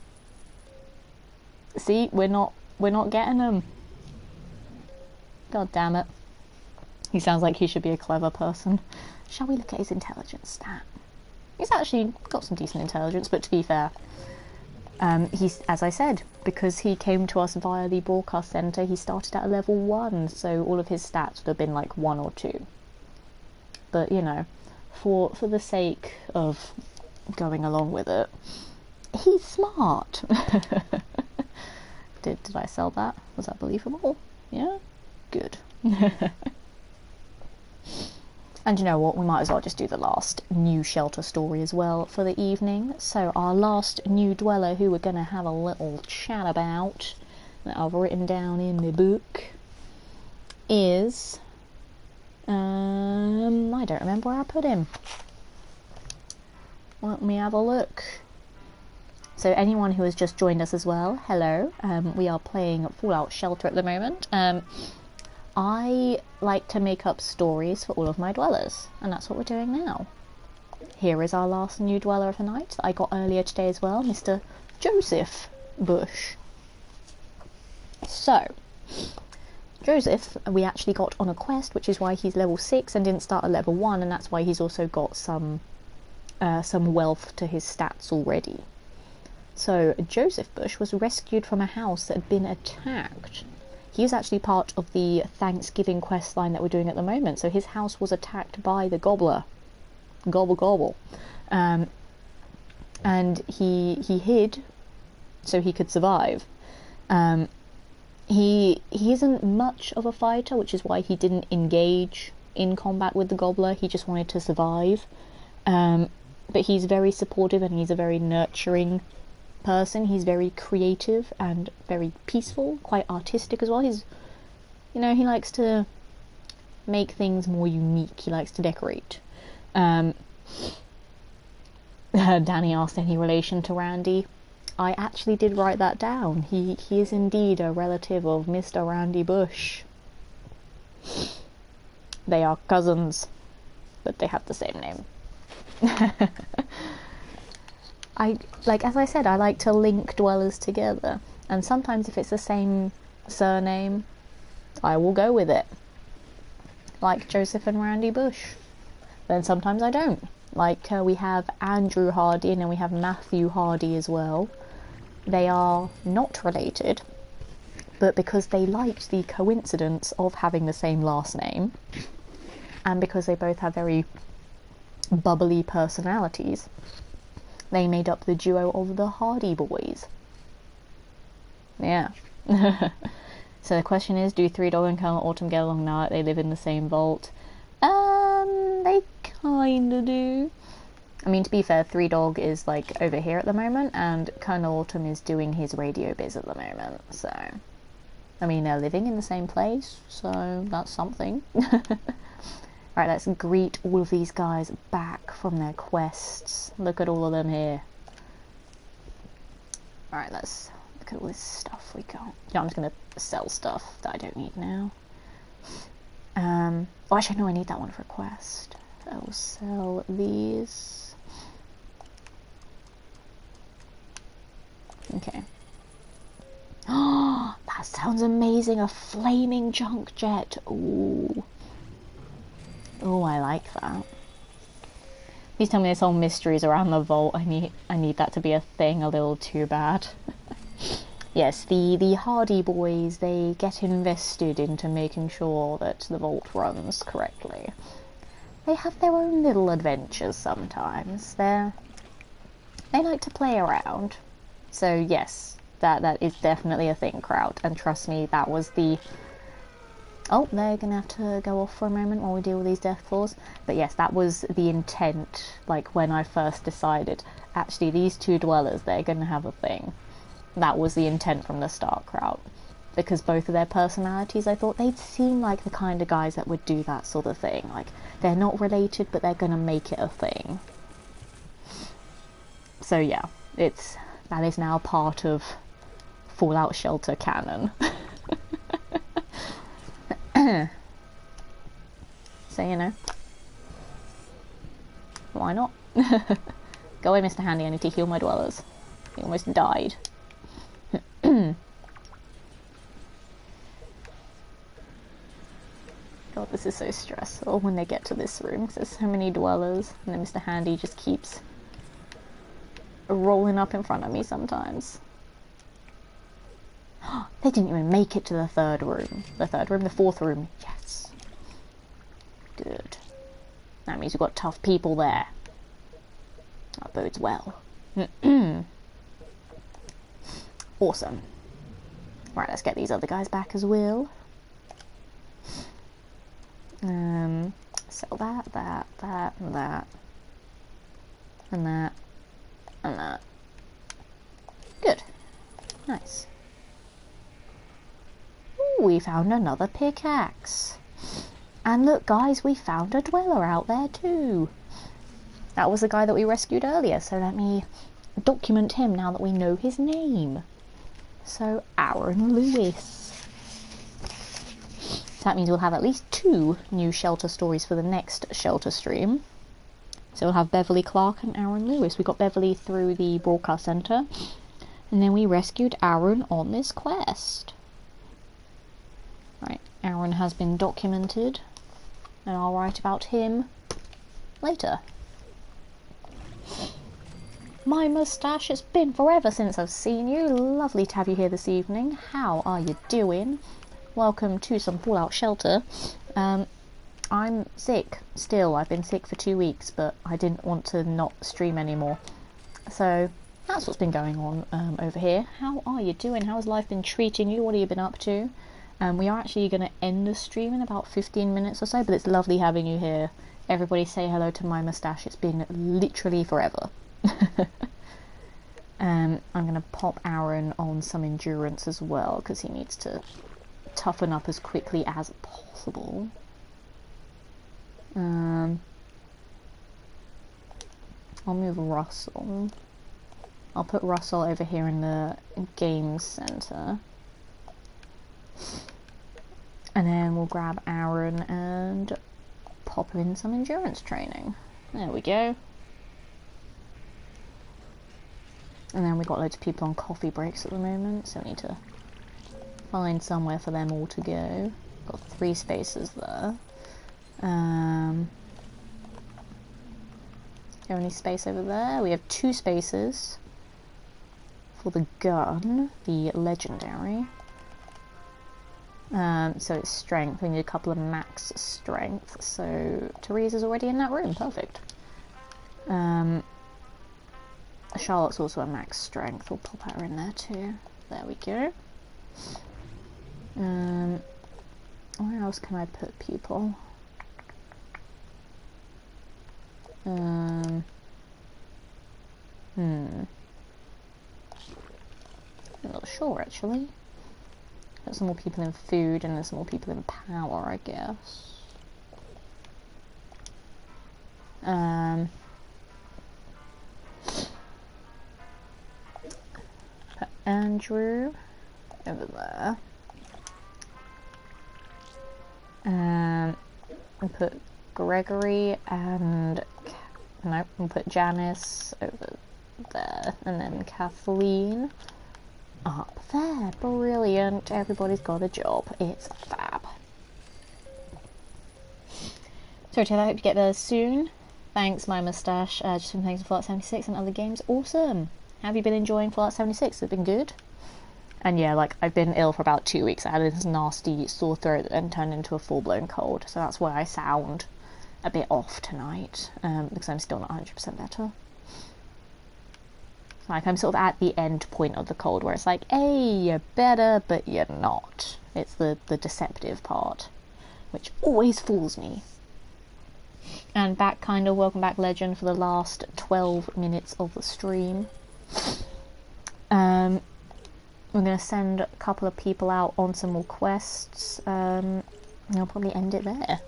See, we're not getting them. God damn it. He sounds like he should be a clever person. Shall we look at his intelligence stat? He's actually got some decent intelligence, but to be fair, he's, as I said, because he came to us via the broadcast centre, he started at a level 1, so all of his stats would have been like 1 or 2. But, you know, for the sake of going along with it, he's smart. Did I sell that? Was that believable? Yeah? Good. And you know what, we might as well just do the last new shelter story as well for the evening. So our last new dweller who we're going to have a little chat about, that I've written down in the book, is... I don't remember where I put him. Let me have a look. So anyone who has just joined us as well, hello. We are playing Fallout Shelter at the moment. I like to make up stories for all of my dwellers, and that's what we're doing now. Here is our last new dweller of the night that I got earlier today as well, Mr. Joseph Bush. So, Joseph, we actually got on a quest, which is why he's level 6 and didn't start at level 1, and that's why he's also got some wealth to his stats already. So, Joseph Bush was rescued from a house that had been attacked. He was actually part of the Thanksgiving quest line that we're doing at the moment, so his house was attacked by the gobbler. Gobble gobble. And he hid so he could survive. He isn't much of a fighter, which is why he didn't engage in combat with the gobbler. He just wanted to survive. But he's very supportive and he's a very nurturing person. He's very creative and very peaceful, quite artistic as well. He's, you know, he likes to make things more unique. He likes to decorate. Danny asked any relation to Randy. I actually did write that down. He is indeed a relative of Mr. Randy Bush. They are cousins, but they have the same name. As I said, I like to link dwellers together, and sometimes if it's the same surname, I will go with it. Like Joseph and Randy Bush. Then sometimes I don't. Like we have Andrew Hardy and then we have Matthew Hardy as well. They are not related, but because they liked the coincidence of having the same last name, and because they both have very bubbly personalities, they made up the duo of the Hardy Boys. Yeah. So the question is, do Three Dog and Colonel Autumn get along now that they live in the same vault? They kinda do. I mean, to be fair, Three Dog is like over here at the moment, and Colonel Autumn is doing his radio biz at the moment, so I mean, they're living in the same place, so that's something. Right, let's greet all of these guys back from their quests. Look at all of them here. Alright, let's look at all this stuff we got. Yeah, I'm just gonna sell stuff that I don't need now. Oh, actually, no, I need that one for a quest. I will sell these. Okay. Oh, that sounds amazing! A flaming junk jet. Ooh. Oh, I like that. Please tell me there's all mysteries around the vault. I need that to be a thing. A little too bad. Yes, the Hardy boys, they get invested into making sure that the vault runs correctly. They have their own little adventures sometimes. They like to play around. So yes, that is definitely a thing, Kraut. And trust me, that was the... Oh, they're going to have to go off for a moment while we deal with these death claws. But yes, that was the intent, like when I first decided, actually these two dwellers, they're going to have a thing. That was the intent from the start, Kraut. Because both of their personalities, I thought they'd seem like the kind of guys that would do that sort of thing. Like, they're not related, but they're going to make it a thing. So yeah, that is now part of Fallout Shelter canon. So, you know, why not? Go away, Mr. Handy, I need to heal my dwellers. He almost died. God, this is so stressful when they get to this room, because there's so many dwellers, and then Mr. Handy just keeps rolling up in front of me sometimes. They didn't even make it to the third room. The fourth room. Yes. Good. That means we've got tough people there. That bodes well. Awesome. Right, let's get these other guys back as well. Sell that, and that, and that. And that. And that. Good. Nice. Ooh, we found another pickaxe. And look, guys, we found a dweller out there too. That was the guy that we rescued earlier, so let me document him now that we know his name. So, Aaron Lewis. So that means we'll have at least 2 new shelter stories for the next shelter stream. So we'll have Beverly Clark and Aaron Lewis. We got Beverly through the broadcast center, and then we rescued Aaron on this quest. Right, Aaron has been documented, and I'll write about him later. My moustache, it's been forever since I've seen you. Lovely to have you here this evening. How are you doing? Welcome to some Fallout Shelter. I'm sick still. I've been sick for 2 weeks, but I didn't want to not stream anymore. So that's what's been going on over here. How are you doing? How has life been treating you? What have you been up to? We are actually going to end the stream in about 15 minutes or so, but it's lovely having you here. Everybody say hello to my moustache. It's been literally forever. I'm going to pop Aaron on some endurance as well, because he needs to toughen up as quickly as possible. I'll move Russell. I'll put Russell over here in the games center. And then we'll grab Aaron and pop him in some endurance training. There we go. And then we've got loads of people on coffee breaks at the moment, so we need to find somewhere for them all to go. Got 3 spaces there. Is there any space over there? We have 2 spaces for the gun, the legendary. So it's strength. We need a couple of max strength. So Teresa's already in that room. Perfect. Charlotte's also a max strength. We'll pop her in there too. There we go. Where else can I put people? I'm not sure actually. There's some more people in food and there's some more people in power, I guess. Put Andrew over there. We'll put Gregory and no, we'll put Janice over there, and then Kathleen up there. Brilliant. Everybody's got a job. It's fab. Sorry, Taylor, I hope you get there soon. Thanks, my moustache. Just some thanks for Fallout 76 and other games. Awesome. Have you been enjoying Fallout 76? Has it been good? And yeah, like, I've been ill for about 2 weeks. I had this nasty sore throat that then turned into a full-blown cold. So that's why I sound a bit off tonight, because I'm still not 100% better. Like, I'm sort of at the end point of the cold where it's like, hey, you're better, but you're not. It's the deceptive part, which always fools me. And back, kind of, welcome back, Legend, for the last 12 minutes of the stream. We're going to send a couple of people out on some more quests. I'll probably end it there.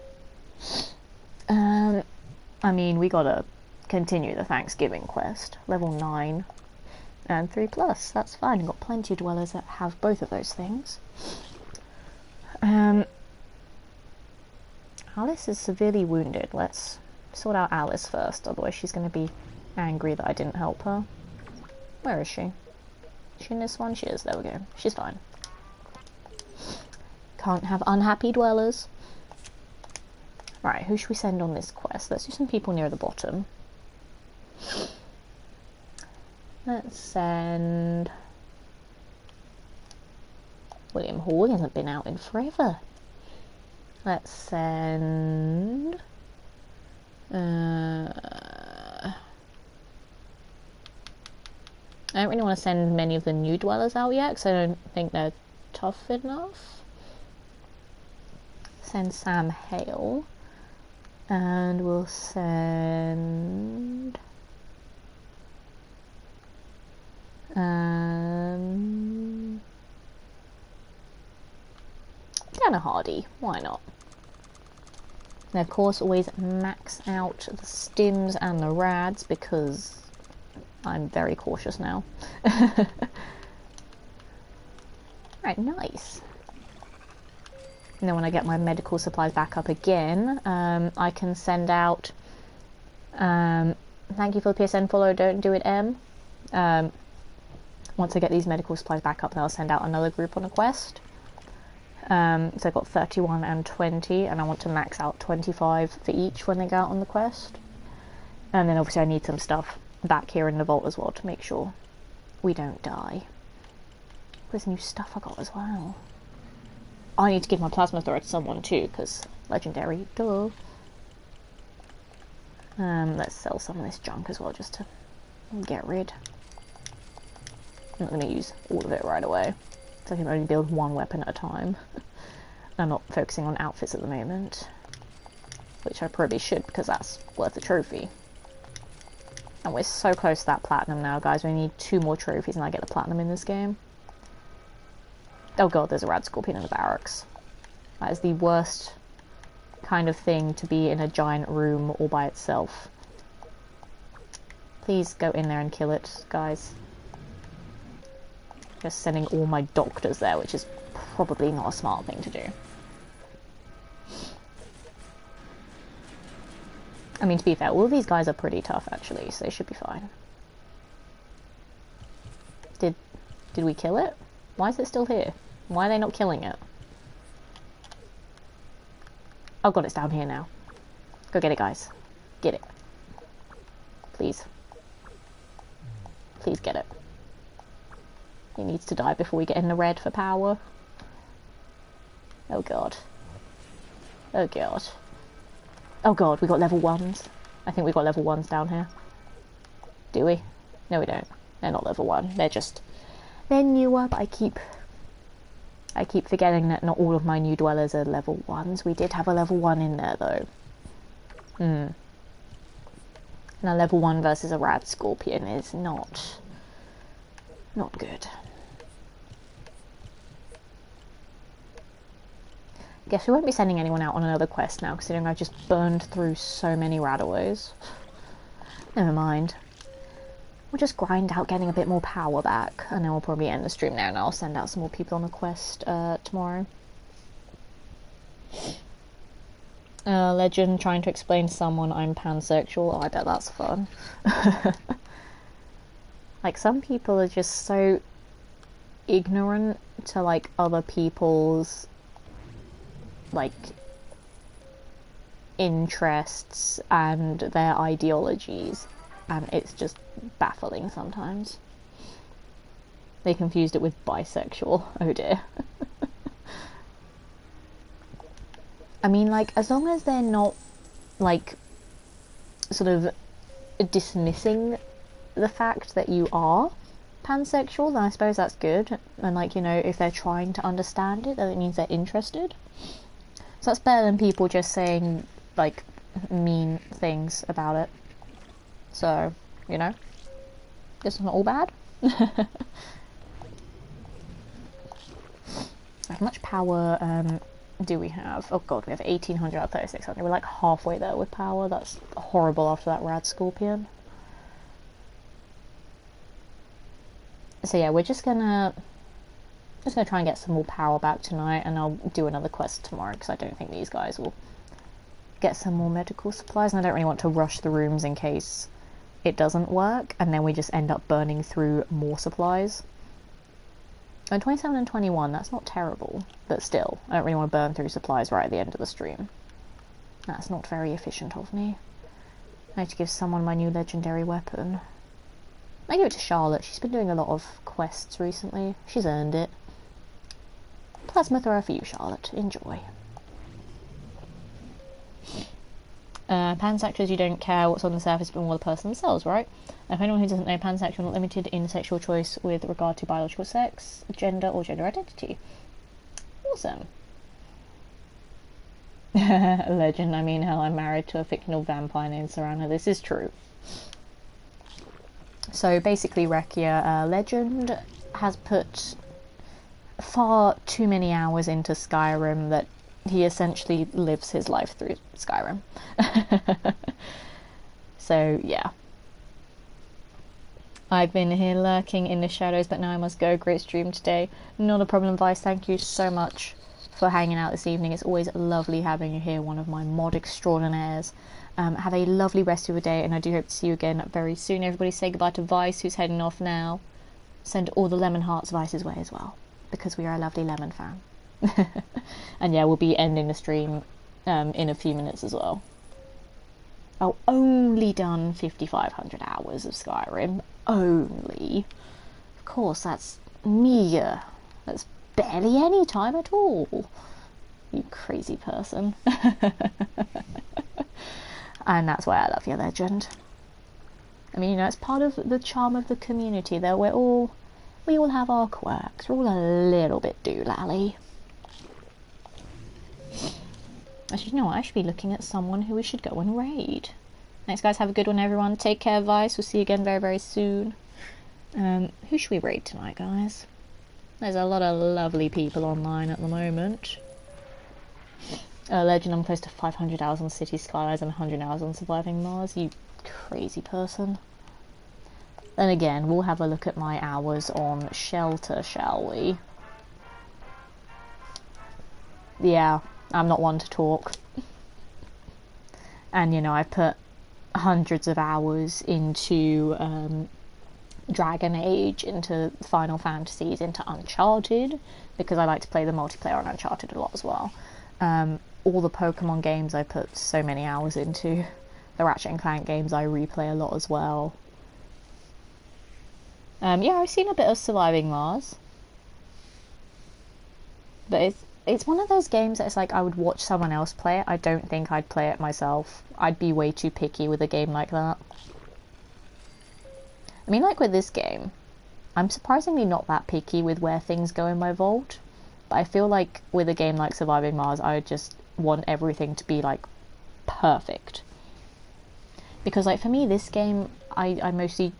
I mean, we gotta continue the Thanksgiving quest. Level 9 and 3+. That's fine. We've got plenty of dwellers that have both of those things. Alice is severely wounded. Let's sort out Alice first, otherwise she's going to be angry that I didn't help her. Where is she? Is she in this one? She is. There we go. She's fine. Can't have unhappy dwellers. Right, who should we send on this quest? Let's do some people near the bottom. Let's send William Hall. He hasn't been out in forever. Let's send I don't really want to send many of the new dwellers out yet because I don't think they're tough enough. Send Sam Hale. And we'll send Dana Hardy. Why not? And of course, always max out the stims and the rads because I'm very cautious now. Right, nice. And then when I get my medical supplies back up again, I can send out, thank you for the PSN follow, don't do it M. Once I get these medical supplies back up, then I'll send out another group on a quest. So I've got 31 and 20, and I want to max out 25 for each when they go out on the quest. And then obviously I need some stuff back here in the vault as well to make sure we don't die. There's new stuff I got as well. I need to give my plasma thrower to someone too, because legendary, duh. Let's sell some of this junk as well, just to get rid. I'm not going to use all of it right away, so I can only build one weapon at a time. I'm not focusing on outfits at the moment, which I probably should, because that's worth a trophy. And we're so close to that platinum now, guys. We need 2 more trophies and I get the platinum in this game. Oh god, there's a rad scorpion in the barracks. That is the worst kind of thing to be in a giant room all by itself. Please go in there and kill it, guys. Just sending all my doctors there, which is probably not a smart thing to do. I mean, to be fair, all of these guys are pretty tough, actually, so they should be fine. Did we kill it? Why is it still here? Why are they not killing it? Oh god, it's down here now. Go get it, guys. Get it. Please. Please get it. He needs to die before we get in the red for power. Oh god. Oh god. Oh god, we got level 1s. I think we got level 1s down here. Do we? No, we don't. They're not level 1. They're newer, but I keep forgetting that not all of my new dwellers are level 1s. We did have a level 1 in there, though. And a level 1 versus a rad scorpion is not good. Guess we won't be sending anyone out on another quest now, considering I've just burned through so many Radaways. Never mind. We'll just grind out getting a bit more power back, and then we'll probably end the stream there, and I'll send out some more people on the quest tomorrow. Legend trying to explain to someone I'm pansexual. Oh, I bet that's fun. Like, some people are just so ignorant to, like, other people's, like, interests and their ideologies, and it's just baffling sometimes. They confused it with bisexual. Oh dear. I mean, like, as long as they're not, like, sort of dismissing the fact that you are pansexual, then I suppose that's good. And, like, you know, if they're trying to understand it, then it means they're interested. So that's better than people just saying, like, mean things about it. So, you know, it's not all bad. How much power do we have? Oh god, we have 1800 out of 3600. We're like halfway there with power. That's horrible after that rad scorpion. So yeah, we're just gonna try and get some more power back tonight, and I'll do another quest tomorrow, because I don't think these guys will get some more medical supplies, and I don't really want to rush the rooms in case it doesn't work, and then we just end up burning through more supplies. And 27 and 21, that's not terrible, but still, I don't really want to burn through supplies right at the end of the stream. That's not very efficient of me. I need to give someone my new legendary weapon. I give it to Charlotte. She's been doing a lot of quests recently. She's earned it. Plasma thrower for you, Charlotte. Enjoy. Pansexuals, you don't care what's on the surface but more the person themselves, right? Now, for anyone who doesn't know, pansexual not limited in sexual choice with regard to biological sex, gender, or gender identity. Awesome. Legend, I mean, hell, I'm married to a fictional vampire named Serana. This is true. So basically, Rekia, Legend has put far too many hours into Skyrim that he essentially lives his life through Skyrim. So yeah, I've been here lurking in the shadows, but now I must go. Great stream today. Not a problem, Vice. Thank you so much for hanging out this evening. It's always lovely having you here, one of my mod extraordinaires. Have a lovely rest of your day, and I do hope to see you again very soon. Everybody say goodbye to Vice, who's heading off now. Send all the lemon hearts Vice's way as well, because we are a lovely lemon fan. And yeah, we'll be ending the stream in a few minutes as well. I've only done 5,500 hours of Skyrim. Only. Of course, that's meagre. That's barely any time at all. You crazy person. And that's why I love you, Legend. I mean, you know, it's part of the charm of the community, though. We all have our quirks. We're all a little bit doolally. Actually, you know what? I should be looking at someone who we should go and raid. Thanks, guys. Have a good one, everyone. Take care, Vice. We'll see you again very, very soon. Who should we raid tonight, guys? There's a lot of lovely people online at the moment. Legend, I'm close to 500 hours on City Skylines and 100 hours on Surviving Mars. You crazy person. Then again, we'll have a look at my hours on Shelter, shall we? Yeah, I'm not one to talk. And, you know, I've put hundreds of hours into Dragon Age, into Final Fantasies, into Uncharted, because I like to play the multiplayer on Uncharted a lot as well. All the Pokemon games I put so many hours into. The Ratchet & Clank games I replay a lot as well. Yeah, I've seen a bit of Surviving Mars. But it's one of those games that it's like I would watch someone else play it. I don't think I'd play it myself. I'd be way too picky with a game like that. I mean, like with this game, I'm surprisingly not that picky with where things go in my vault. But I feel like with a game like Surviving Mars, I would just want everything to be, like, perfect. Because, like, for me, this game, I mostly,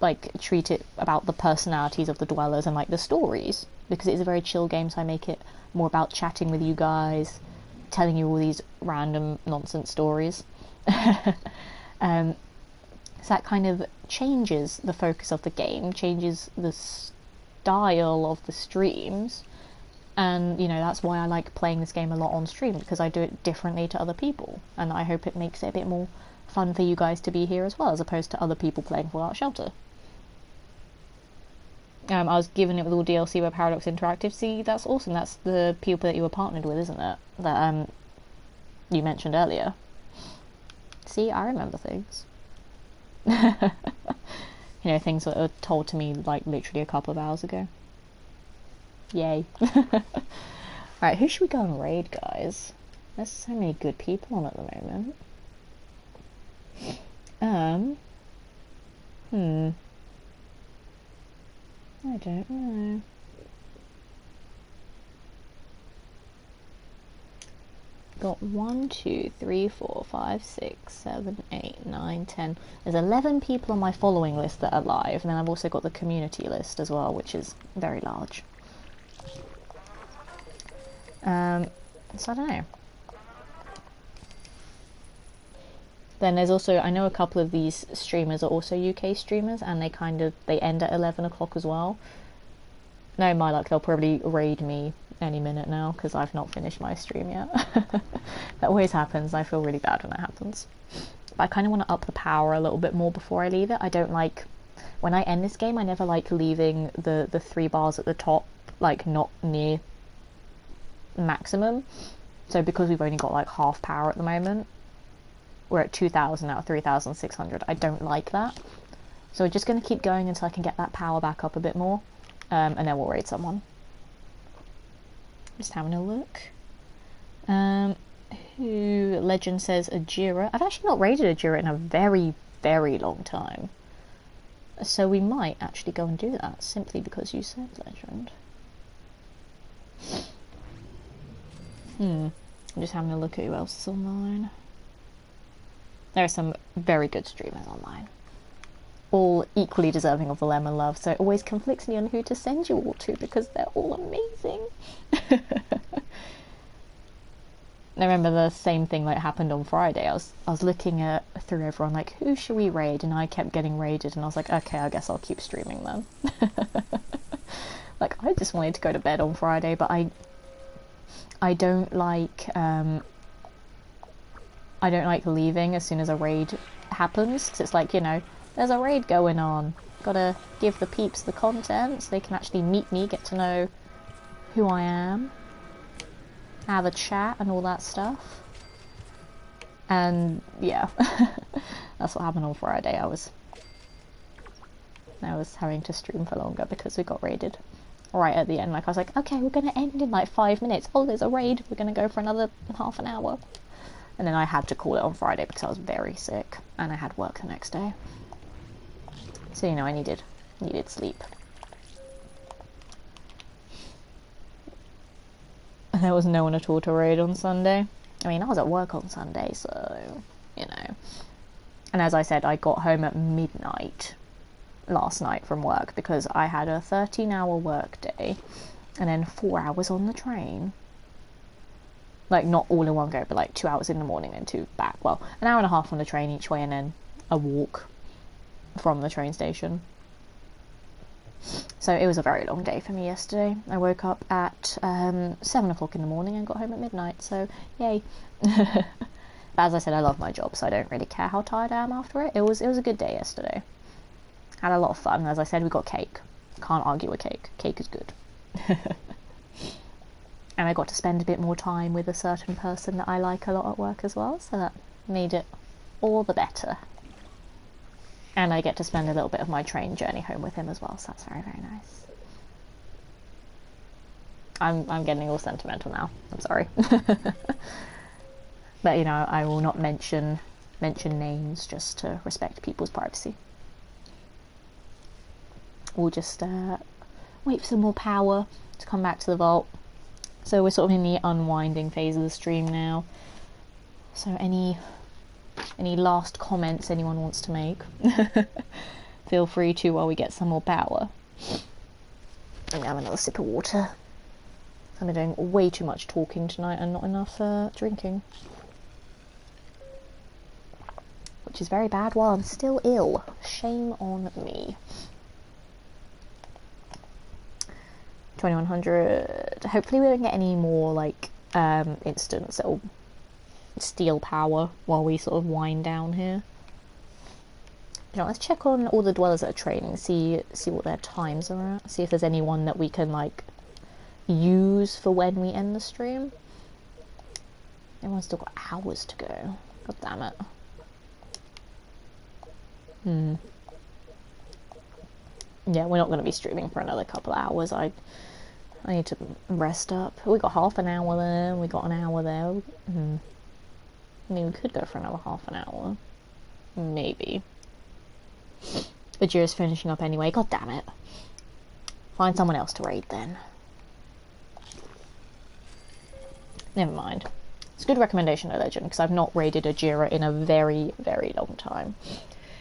like, treat it about the personalities of the dwellers and, like, the stories. Because it is a very chill game, so I make it more about chatting with you guys, telling you all these random nonsense stories. So that kind of changes the focus of the game, changes the style of the streams, and you know, that's why I like playing this game a lot on stream, because I do it differently to other people, and I hope it makes it a bit more fun for you guys to be here as well, as opposed to other people playing Fallout Shelter. I was given it with all DLC by Paradox Interactive. See, that's awesome. That's the people that you were partnered with, isn't it? That you mentioned earlier. See, I remember things. You know, things that were told to me like literally a couple of hours ago. Yay. Alright, who should we go and raid, guys? There's so many good people on at the moment. I don't know. Got 1, 2, 3, 4, 5, 6, 7, 8, 9, 10. There's 11 people on my following list that are live, and then I've also got the community list as well, which is very large. So I don't know. Then there's also, I know a couple of these streamers are also UK streamers, and they end at 11 o'clock as well. No, my luck, they'll probably raid me any minute now, because I've not finished my stream yet. That always happens. I feel really bad when that happens. But I kind of want to up the power a little bit more before I leave it. I don't like, when I end this game, I never like leaving the 3 bars at the top, like, not near maximum. So because we've only got like half power at the moment, we're at 2,000 out of 3,600. I don't like that. So we're just going to keep going until I can get that power back up a bit more. And then we'll raid someone. Just having a look. Who Legend says Ajira. I've actually not raided Ajira in a very, very long time. So we might actually go and do that, simply because you said Legend. I'm just having a look at who else is online. There are some very good streamers online. All equally deserving of the lemon love, so it always conflicts me on who to send you all to, because they're all amazing. I remember the same thing like happened on Friday. I was looking through everyone, like, who should we raid? And I kept getting raided, and I was like, okay, I guess I'll keep streaming then. Like, I just wanted to go to bed on Friday, but I don't like leaving as soon as a raid happens, because it's like, you know, there's a raid going on. Gotta give the peeps the content so they can actually meet me, get to know who I am, have a chat and all that stuff. And yeah, that's what happened on Friday. I was having to stream for longer because we got raided right at the end. Like, I was like, okay, we're gonna end in like 5 minutes. Oh, there's a raid. We're gonna go for another half an hour. And then I had to call it on Friday because I was very sick and I had work the next day. So, you know, I needed sleep. And there was no one at all to raid on Sunday. I mean, I was at work on Sunday, so, you know. And as I said, I got home at midnight last night from work because I had a 13-hour work day and then 4 hours on the train. Like, not all in one go, but like 2 hours in the morning and 2 back. Well, an hour and a half on the train each way and then a walk from the train station. So it was a very long day for me yesterday. I woke up at 7 o'clock in the morning and got home at midnight, so yay. But as I said, I love my job, so I don't really care how tired I am after it. It was a good day yesterday. Had a lot of fun. As I said, we got cake. Can't argue with cake. Cake is good. And I got to spend a bit more time with a certain person that I like a lot at work as well, so that made it all the better. And I get to spend a little bit of my train journey home with him as well, so that's very, very nice. I'm getting all sentimental now. I'm sorry. But, you know, I will not mention names just to respect people's privacy. We'll just wait for some more power to come back to the vault. So we're sort of in the unwinding phase of the stream now. So any last comments anyone wants to make, feel free to while we get some more power. Let me have another sip of water. I've been doing way too much talking tonight and not enough drinking. Which is very bad while I'm still ill. Shame on me. 2100. Hopefully we don't get any more like instants that'll steal power while we sort of wind down here. You know, let's check on all the dwellers that are training, see what their times are at, see if there's anyone that we can like use for when we end the stream. Everyone's still got hours to go. God damn it. Yeah, we're not going to be streaming for another couple of hours. I need to rest up. We got half an hour there, we got an hour there. I mean, we could go for another half an hour. Maybe. But Jira's finishing up anyway. God damn it. Find someone else to raid then. Never mind. It's a good recommendation, though, Legend, because I've not raided a Jira in a very, very long time.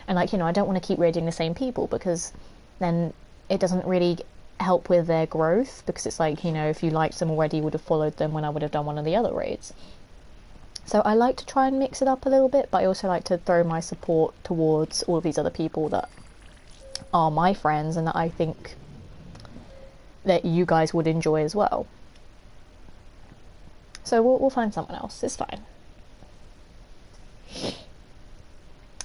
And, like, you know, I don't want to keep raiding the same people, because then it doesn't really help with their growth, because it's like, you know, if you liked them already, you would have followed them when I would have done one of the other raids. So I like to try and mix it up a little bit, but I also like to throw my support towards all of these other people that are my friends and that I think that you guys would enjoy as well. So we'll find someone else. It's fine.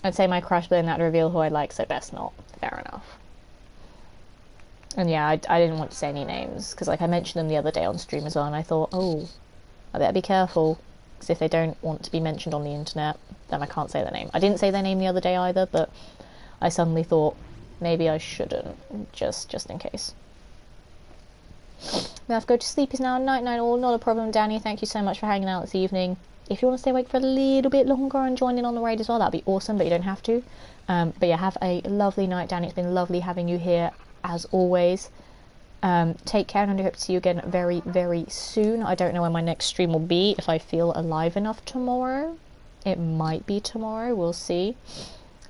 I'd say my crush, but then that reveal who I like, so best not. Fair enough. And yeah, I didn't want to say any names, because like I mentioned them the other day on stream as well, and I thought, oh, I better be careful, because if they don't want to be mentioned on the internet, then I can't say their name. I didn't say their name the other day either, but I suddenly thought maybe I shouldn't, just in case. We have to go to sleep. Is now night all. Not a problem, Danny. Thank you so much for hanging out this evening. If you want to stay awake for a little bit longer and join in on the raid as well, that'd be awesome, but you don't have to. But yeah, have a lovely night, Danny. It's been lovely having you here as always. Take care, and I hope to see you again very, very soon. I don't know when my next stream will be. If I feel alive enough tomorrow, it might be tomorrow. We'll see.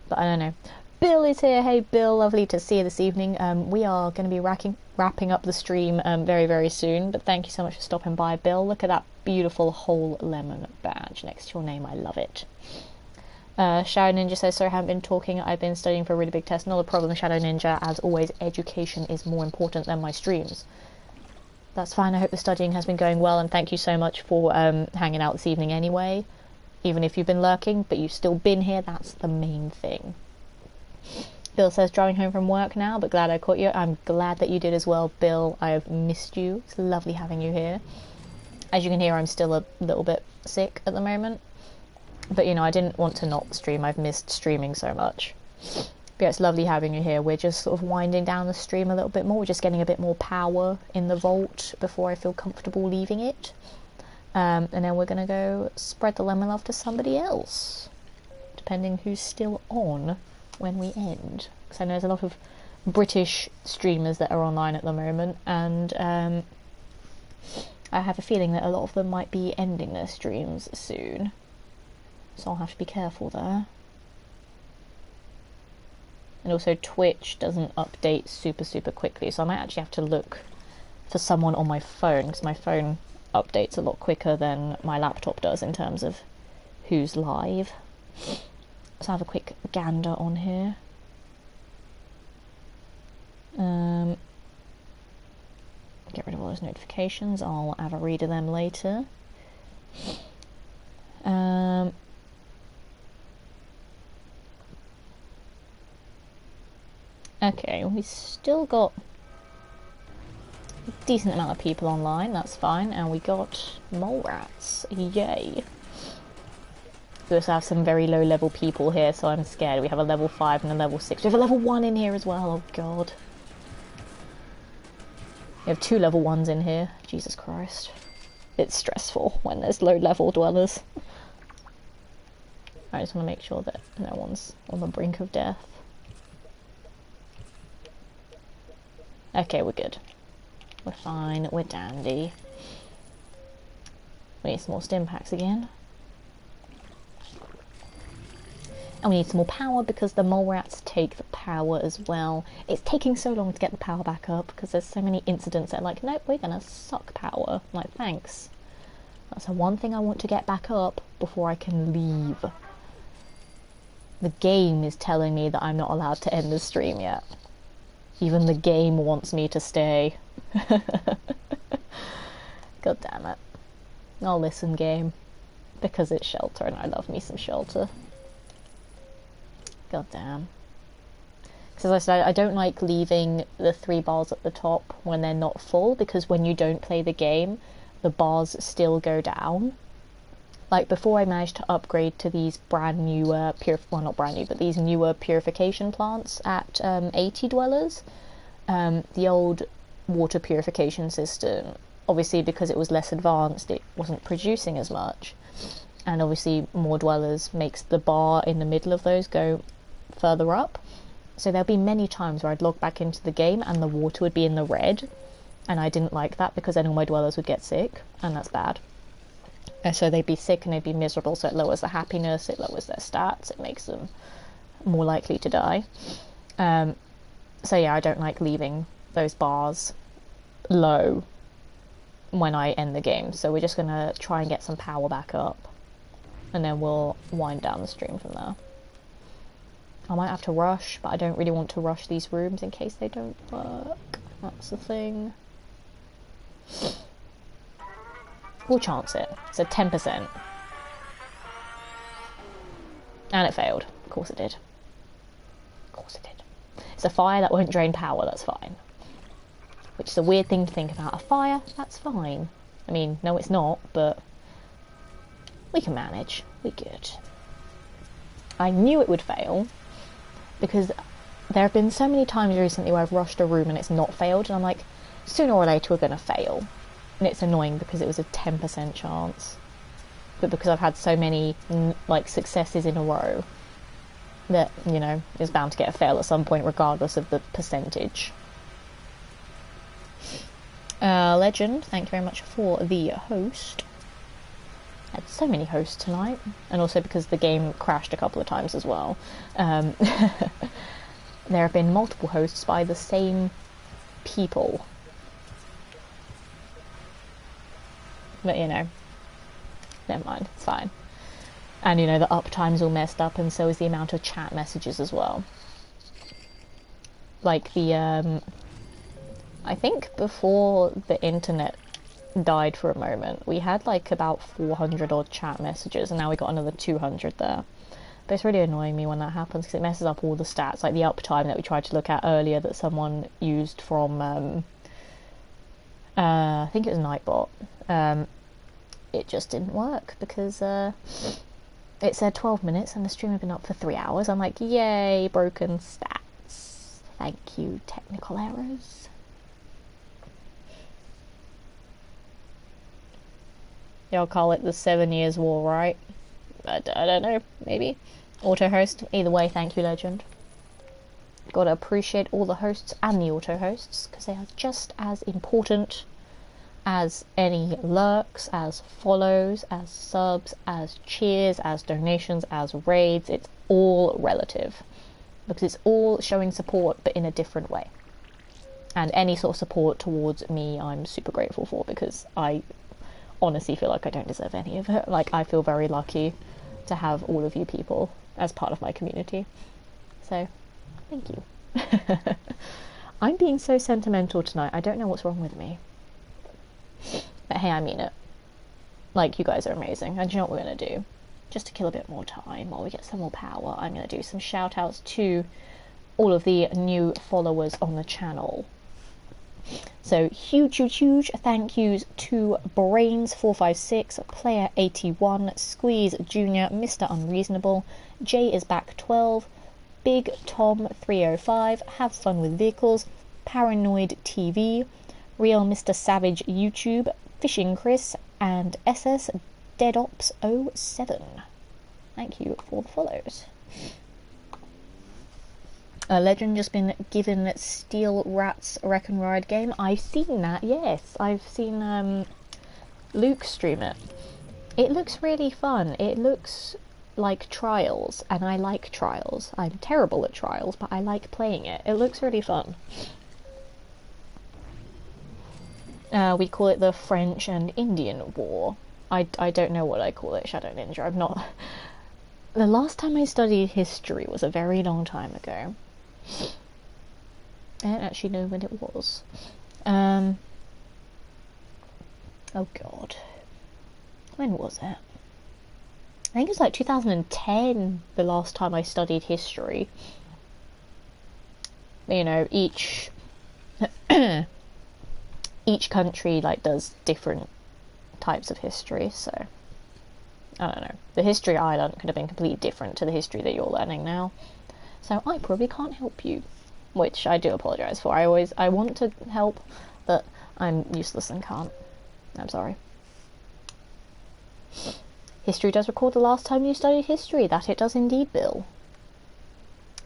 But I don't know. Bill is here. Hey, Bill. Lovely to see you this evening. We are going to be wrapping up the stream very, very soon. But thank you so much for stopping by, Bill. Look at that beautiful whole lemon badge next to your name. I love it. Shadow Ninja says, sorry, I haven't been talking. I've been studying for a really big test. Not a problem, Shadow Ninja. As always, education is more important than my streams. That's fine. I hope the studying has been going well, and thank you so much for hanging out this evening anyway. Even if you've been lurking, but you've still been here, that's the main thing. Bill says, driving home from work now, but glad I caught you. I'm glad that you did as well, Bill. I have missed you. It's lovely having you here. As you can hear, I'm still a little bit sick at the moment. But, you know, I didn't want to not stream. I've missed streaming so much. But yeah, it's lovely having you here. We're just sort of winding down the stream a little bit more. We're just getting a bit more power in the vault before I feel comfortable leaving it. And then we're going to go spread the lemon love to somebody else. Depending who's still on when we end. Because I know there's a lot of British streamers that are online at the moment. And I have a feeling that a lot of them might be ending their streams soon. So I'll have to be careful there. And also Twitch doesn't update super quickly, so I might actually have to look for someone on my phone, because my phone updates a lot quicker than my laptop does in terms of who's live. So I'll have a quick gander on here. Get rid of all those notifications. I'll have a read of them later. Okay, we still got a decent amount of people online, that's fine, and we got mole rats, yay. We also have some very low level people here, so I'm scared. We have a level 5 and a level 6. We have a level 1 in here as well, oh god. We have 2 level 1s in here, Jesus Christ. It's stressful when there's low level dwellers. I just want to make sure that no one's on the brink of death. Okay, we're good. We're fine, we're dandy. We need some more stim packs again. And we need some more power because the mole rats take the power as well. It's taking so long to get the power back up because there's so many incidents that are like, nope, we're gonna suck power. I'm like, thanks. That's the one thing I want to get back up before I can leave. The game is telling me that I'm not allowed to end the stream yet. Even the game wants me to stay. God damn it. I'll listen, game. Because it's Shelter and I love me some Shelter. God damn. Because as I said, I don't like leaving the 3 bars at the top when they're not full, because when you don't play the game, the bars still go down. Like, before I managed to upgrade to these brand new, well, not brand new, but these newer purification plants at 80 dwellers, the old water purification system, obviously because it was less advanced, it wasn't producing as much. And obviously more dwellers makes the bar in the middle of those go further up. So there'll be many times where I'd log back into the game and the water would be in the red. And I didn't like that because then all my dwellers would get sick, and that's bad. So they'd be sick and they'd be miserable, so it lowers their happiness, it lowers their stats, it makes them more likely to die. So yeah, I don't like leaving those bars low when I end the game. So we're just going to try and get some power back up, and then we'll wind down the stream from there. I might have to rush, but I don't really want to rush these rooms in case they don't work. That's the thing. We'll chance it. It's a 10%. And it failed. Of course it did. Of course it did. It's a fire that won't drain power, that's fine. Which is a weird thing to think about. A fire, that's fine. I mean, no it's not, but we can manage. We're good. I knew it would fail, because there have been so many times recently where I've rushed a room and it's not failed, and I'm like, sooner or later we're going to fail. And it's annoying because it was a 10% chance. But because I've had so many, like, successes in a row, that, you know, is bound to get a fail at some point regardless of the percentage. Legend, thank you very much for the host. I had so many hosts tonight, and also because the game crashed a couple of times as well. There have been multiple hosts by the same people. But, you know, never mind, it's fine. And, you know, the uptime's all messed up, and so is the amount of chat messages as well. Like the, I think before the internet died for a moment, we had like about 400 odd chat messages, and now we got another 200 there. But it's really annoying me when that happens, because it messes up all the stats, like the uptime that we tried to look at earlier that someone used from, I think it was Nightbot. It just didn't work because it said 12 minutes and the stream had been up for 3 hours. I'm like, yay, broken stats. Thank you, technical errors. Y'all call it the 7 Years War, right? I don't know, maybe. Auto host, either way, thank you, Legend. Gotta appreciate all the hosts and the auto hosts, because they are just as important as any lurks, as follows, as subs, as cheers, as donations, as raids. It's all relative, because it's all showing support but in a different way. And any sort of support towards me I'm super grateful for, because I honestly feel like I don't deserve any of it. Like, I feel very lucky to have all of you people as part of my community. So, thank you. I'm being so sentimental tonight. I don't know what's wrong with me. But hey, I mean it. Like, you guys are amazing. And do you know what we're going to do? Just to kill a bit more time while we get some more power, I'm going to do some shout outs to all of the new followers on the channel. So huge thank yous to Brains456, Player81, Squeeze Jr, Mr. Unreasonable, Jay is back 12, Big Tom 305, Have Fun with Vehicles, Paranoid TV, Real Mr. Savage YouTube, Fishing Chris, and SS Deadops 07. Thank you for the follows. Legend just been given Steel Rats Wreck and Ride game. I've seen that, yes. I've seen Luke stream it. It looks really fun. It looks like Trials, and I like Trials. I'm terrible at Trials, but I like playing it. It looks really fun. We call it the French and Indian War. I don't know what I call it, Shadow Ninja. I'm not... The last time I studied history was a very long time ago. I don't actually know when it was. Oh god. When was it? I think it was like 2010, the last time I studied history. You know, each country like does different types of history, so I don't know. The history I learned could have been completely different to the history that you're learning now. So I probably can't help you, which I do apologise for. I want to help, but I'm useless and can't. I'm sorry. History does record the last time you studied history. That it does indeed, Bill.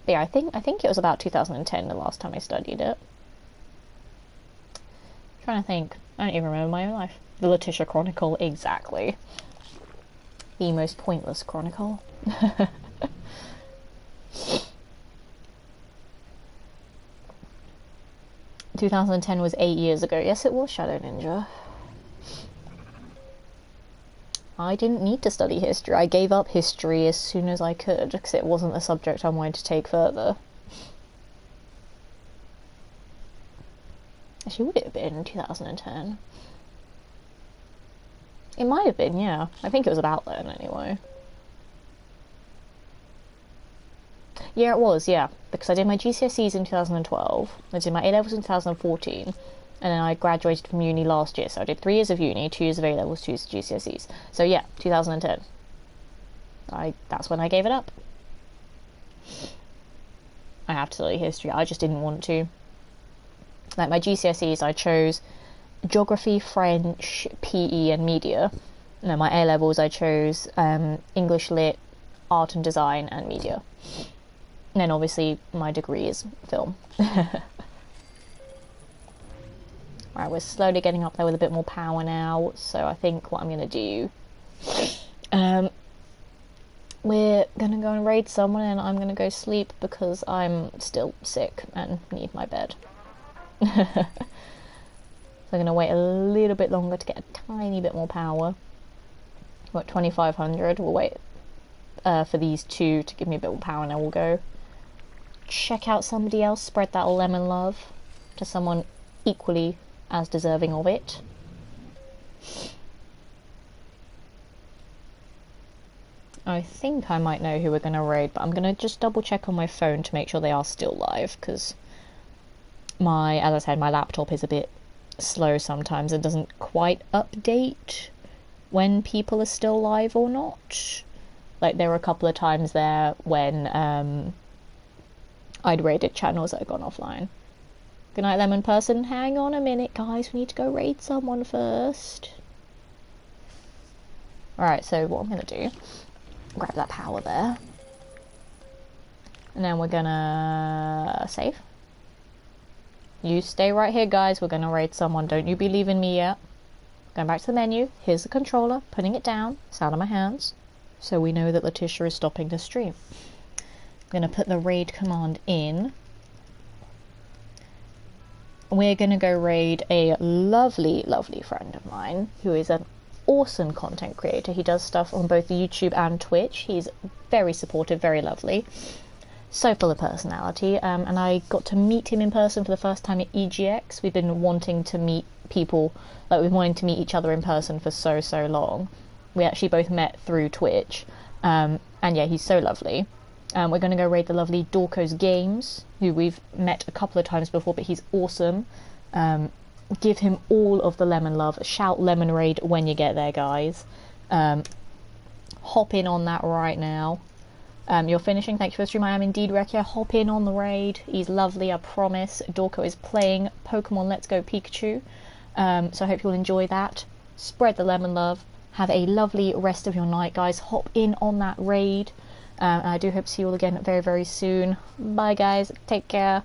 But yeah, I think it was about 2010 the last time I studied it. I'm trying to think. I don't even remember my own life. The Letitia Chronicle, exactly. The most pointless chronicle. 2010 was 8 years ago. Yes, it was, Shadow Ninja. I didn't need to study history. I gave up history as soon as I could because it wasn't a subject I wanted to take further. Actually, would it have been in 2010? It might have been, yeah. I think it was about then, anyway. Yeah, it was, yeah. Because I did my GCSEs in 2012, I did my A-levels in 2014, and then I graduated from uni last year. So I did 3 years of uni, 2 years of A-levels, 2 years of GCSEs. So yeah, 2010. That's when I gave it up. I have to study history, I just didn't want to. Like my GCSEs, I chose Geography, French, PE and Media. No, my A-levels I chose English Lit, Art and Design and Media. And then obviously my degree is film. Alright, we're slowly getting up there with a bit more power now, so I think what I'm going to do... we're going to go and raid someone and I'm going to go sleep because I'm still sick and need my bed. So I'm going to wait a little bit longer to get a tiny bit more power. We're at 2500. We'll wait for these two to give me a bit more power and then we'll go check out somebody else, spread that lemon love to someone equally as deserving of it. I think I might know who we're going to raid, but I'm going to just double check on my phone to make sure they are still live, because as I said, my laptop is a bit slow sometimes and doesn't quite update when people are still live or not. Like, there were a couple of times there when I'd raided channels that had gone offline. Good night, Lemon Person. Hang on a minute, guys. We need to go raid someone first. Alright, so what I'm going to do, grab that power there. And then we're going to save. You stay right here, guys. We're going to raid someone. Don't you be leaving me yet. Going back to the menu. Here's the controller. Putting it down. It's out of my hands. So we know that Letitia is stopping the stream. I'm going to put the raid command in. We're going to go raid a lovely, lovely friend of mine who is an awesome content creator. He does stuff on both YouTube and Twitch. He's very supportive, very lovely. So full of personality, and I got to meet him in person for the first time at EGX. We've been wanting to meet people, like we've been wanting to meet each other in person for so long. We actually both met through Twitch, and yeah, he's so lovely. We're going to go raid the lovely Dorco's Games, who we've met a couple of times before, but he's awesome. Give him all of the lemon love. Shout lemon raid when you get there, guys. Hop in on that right now. You're finishing. Thank you for the stream. I am indeed, Rekia. Hop in on the raid. He's lovely, I promise. Dorco is playing Pokemon Let's Go Pikachu. So I hope you'll enjoy that. Spread the lemon love. Have a lovely rest of your night, guys. Hop in on that raid. And I do hope to see you all again very, very soon. Bye, guys. Take care.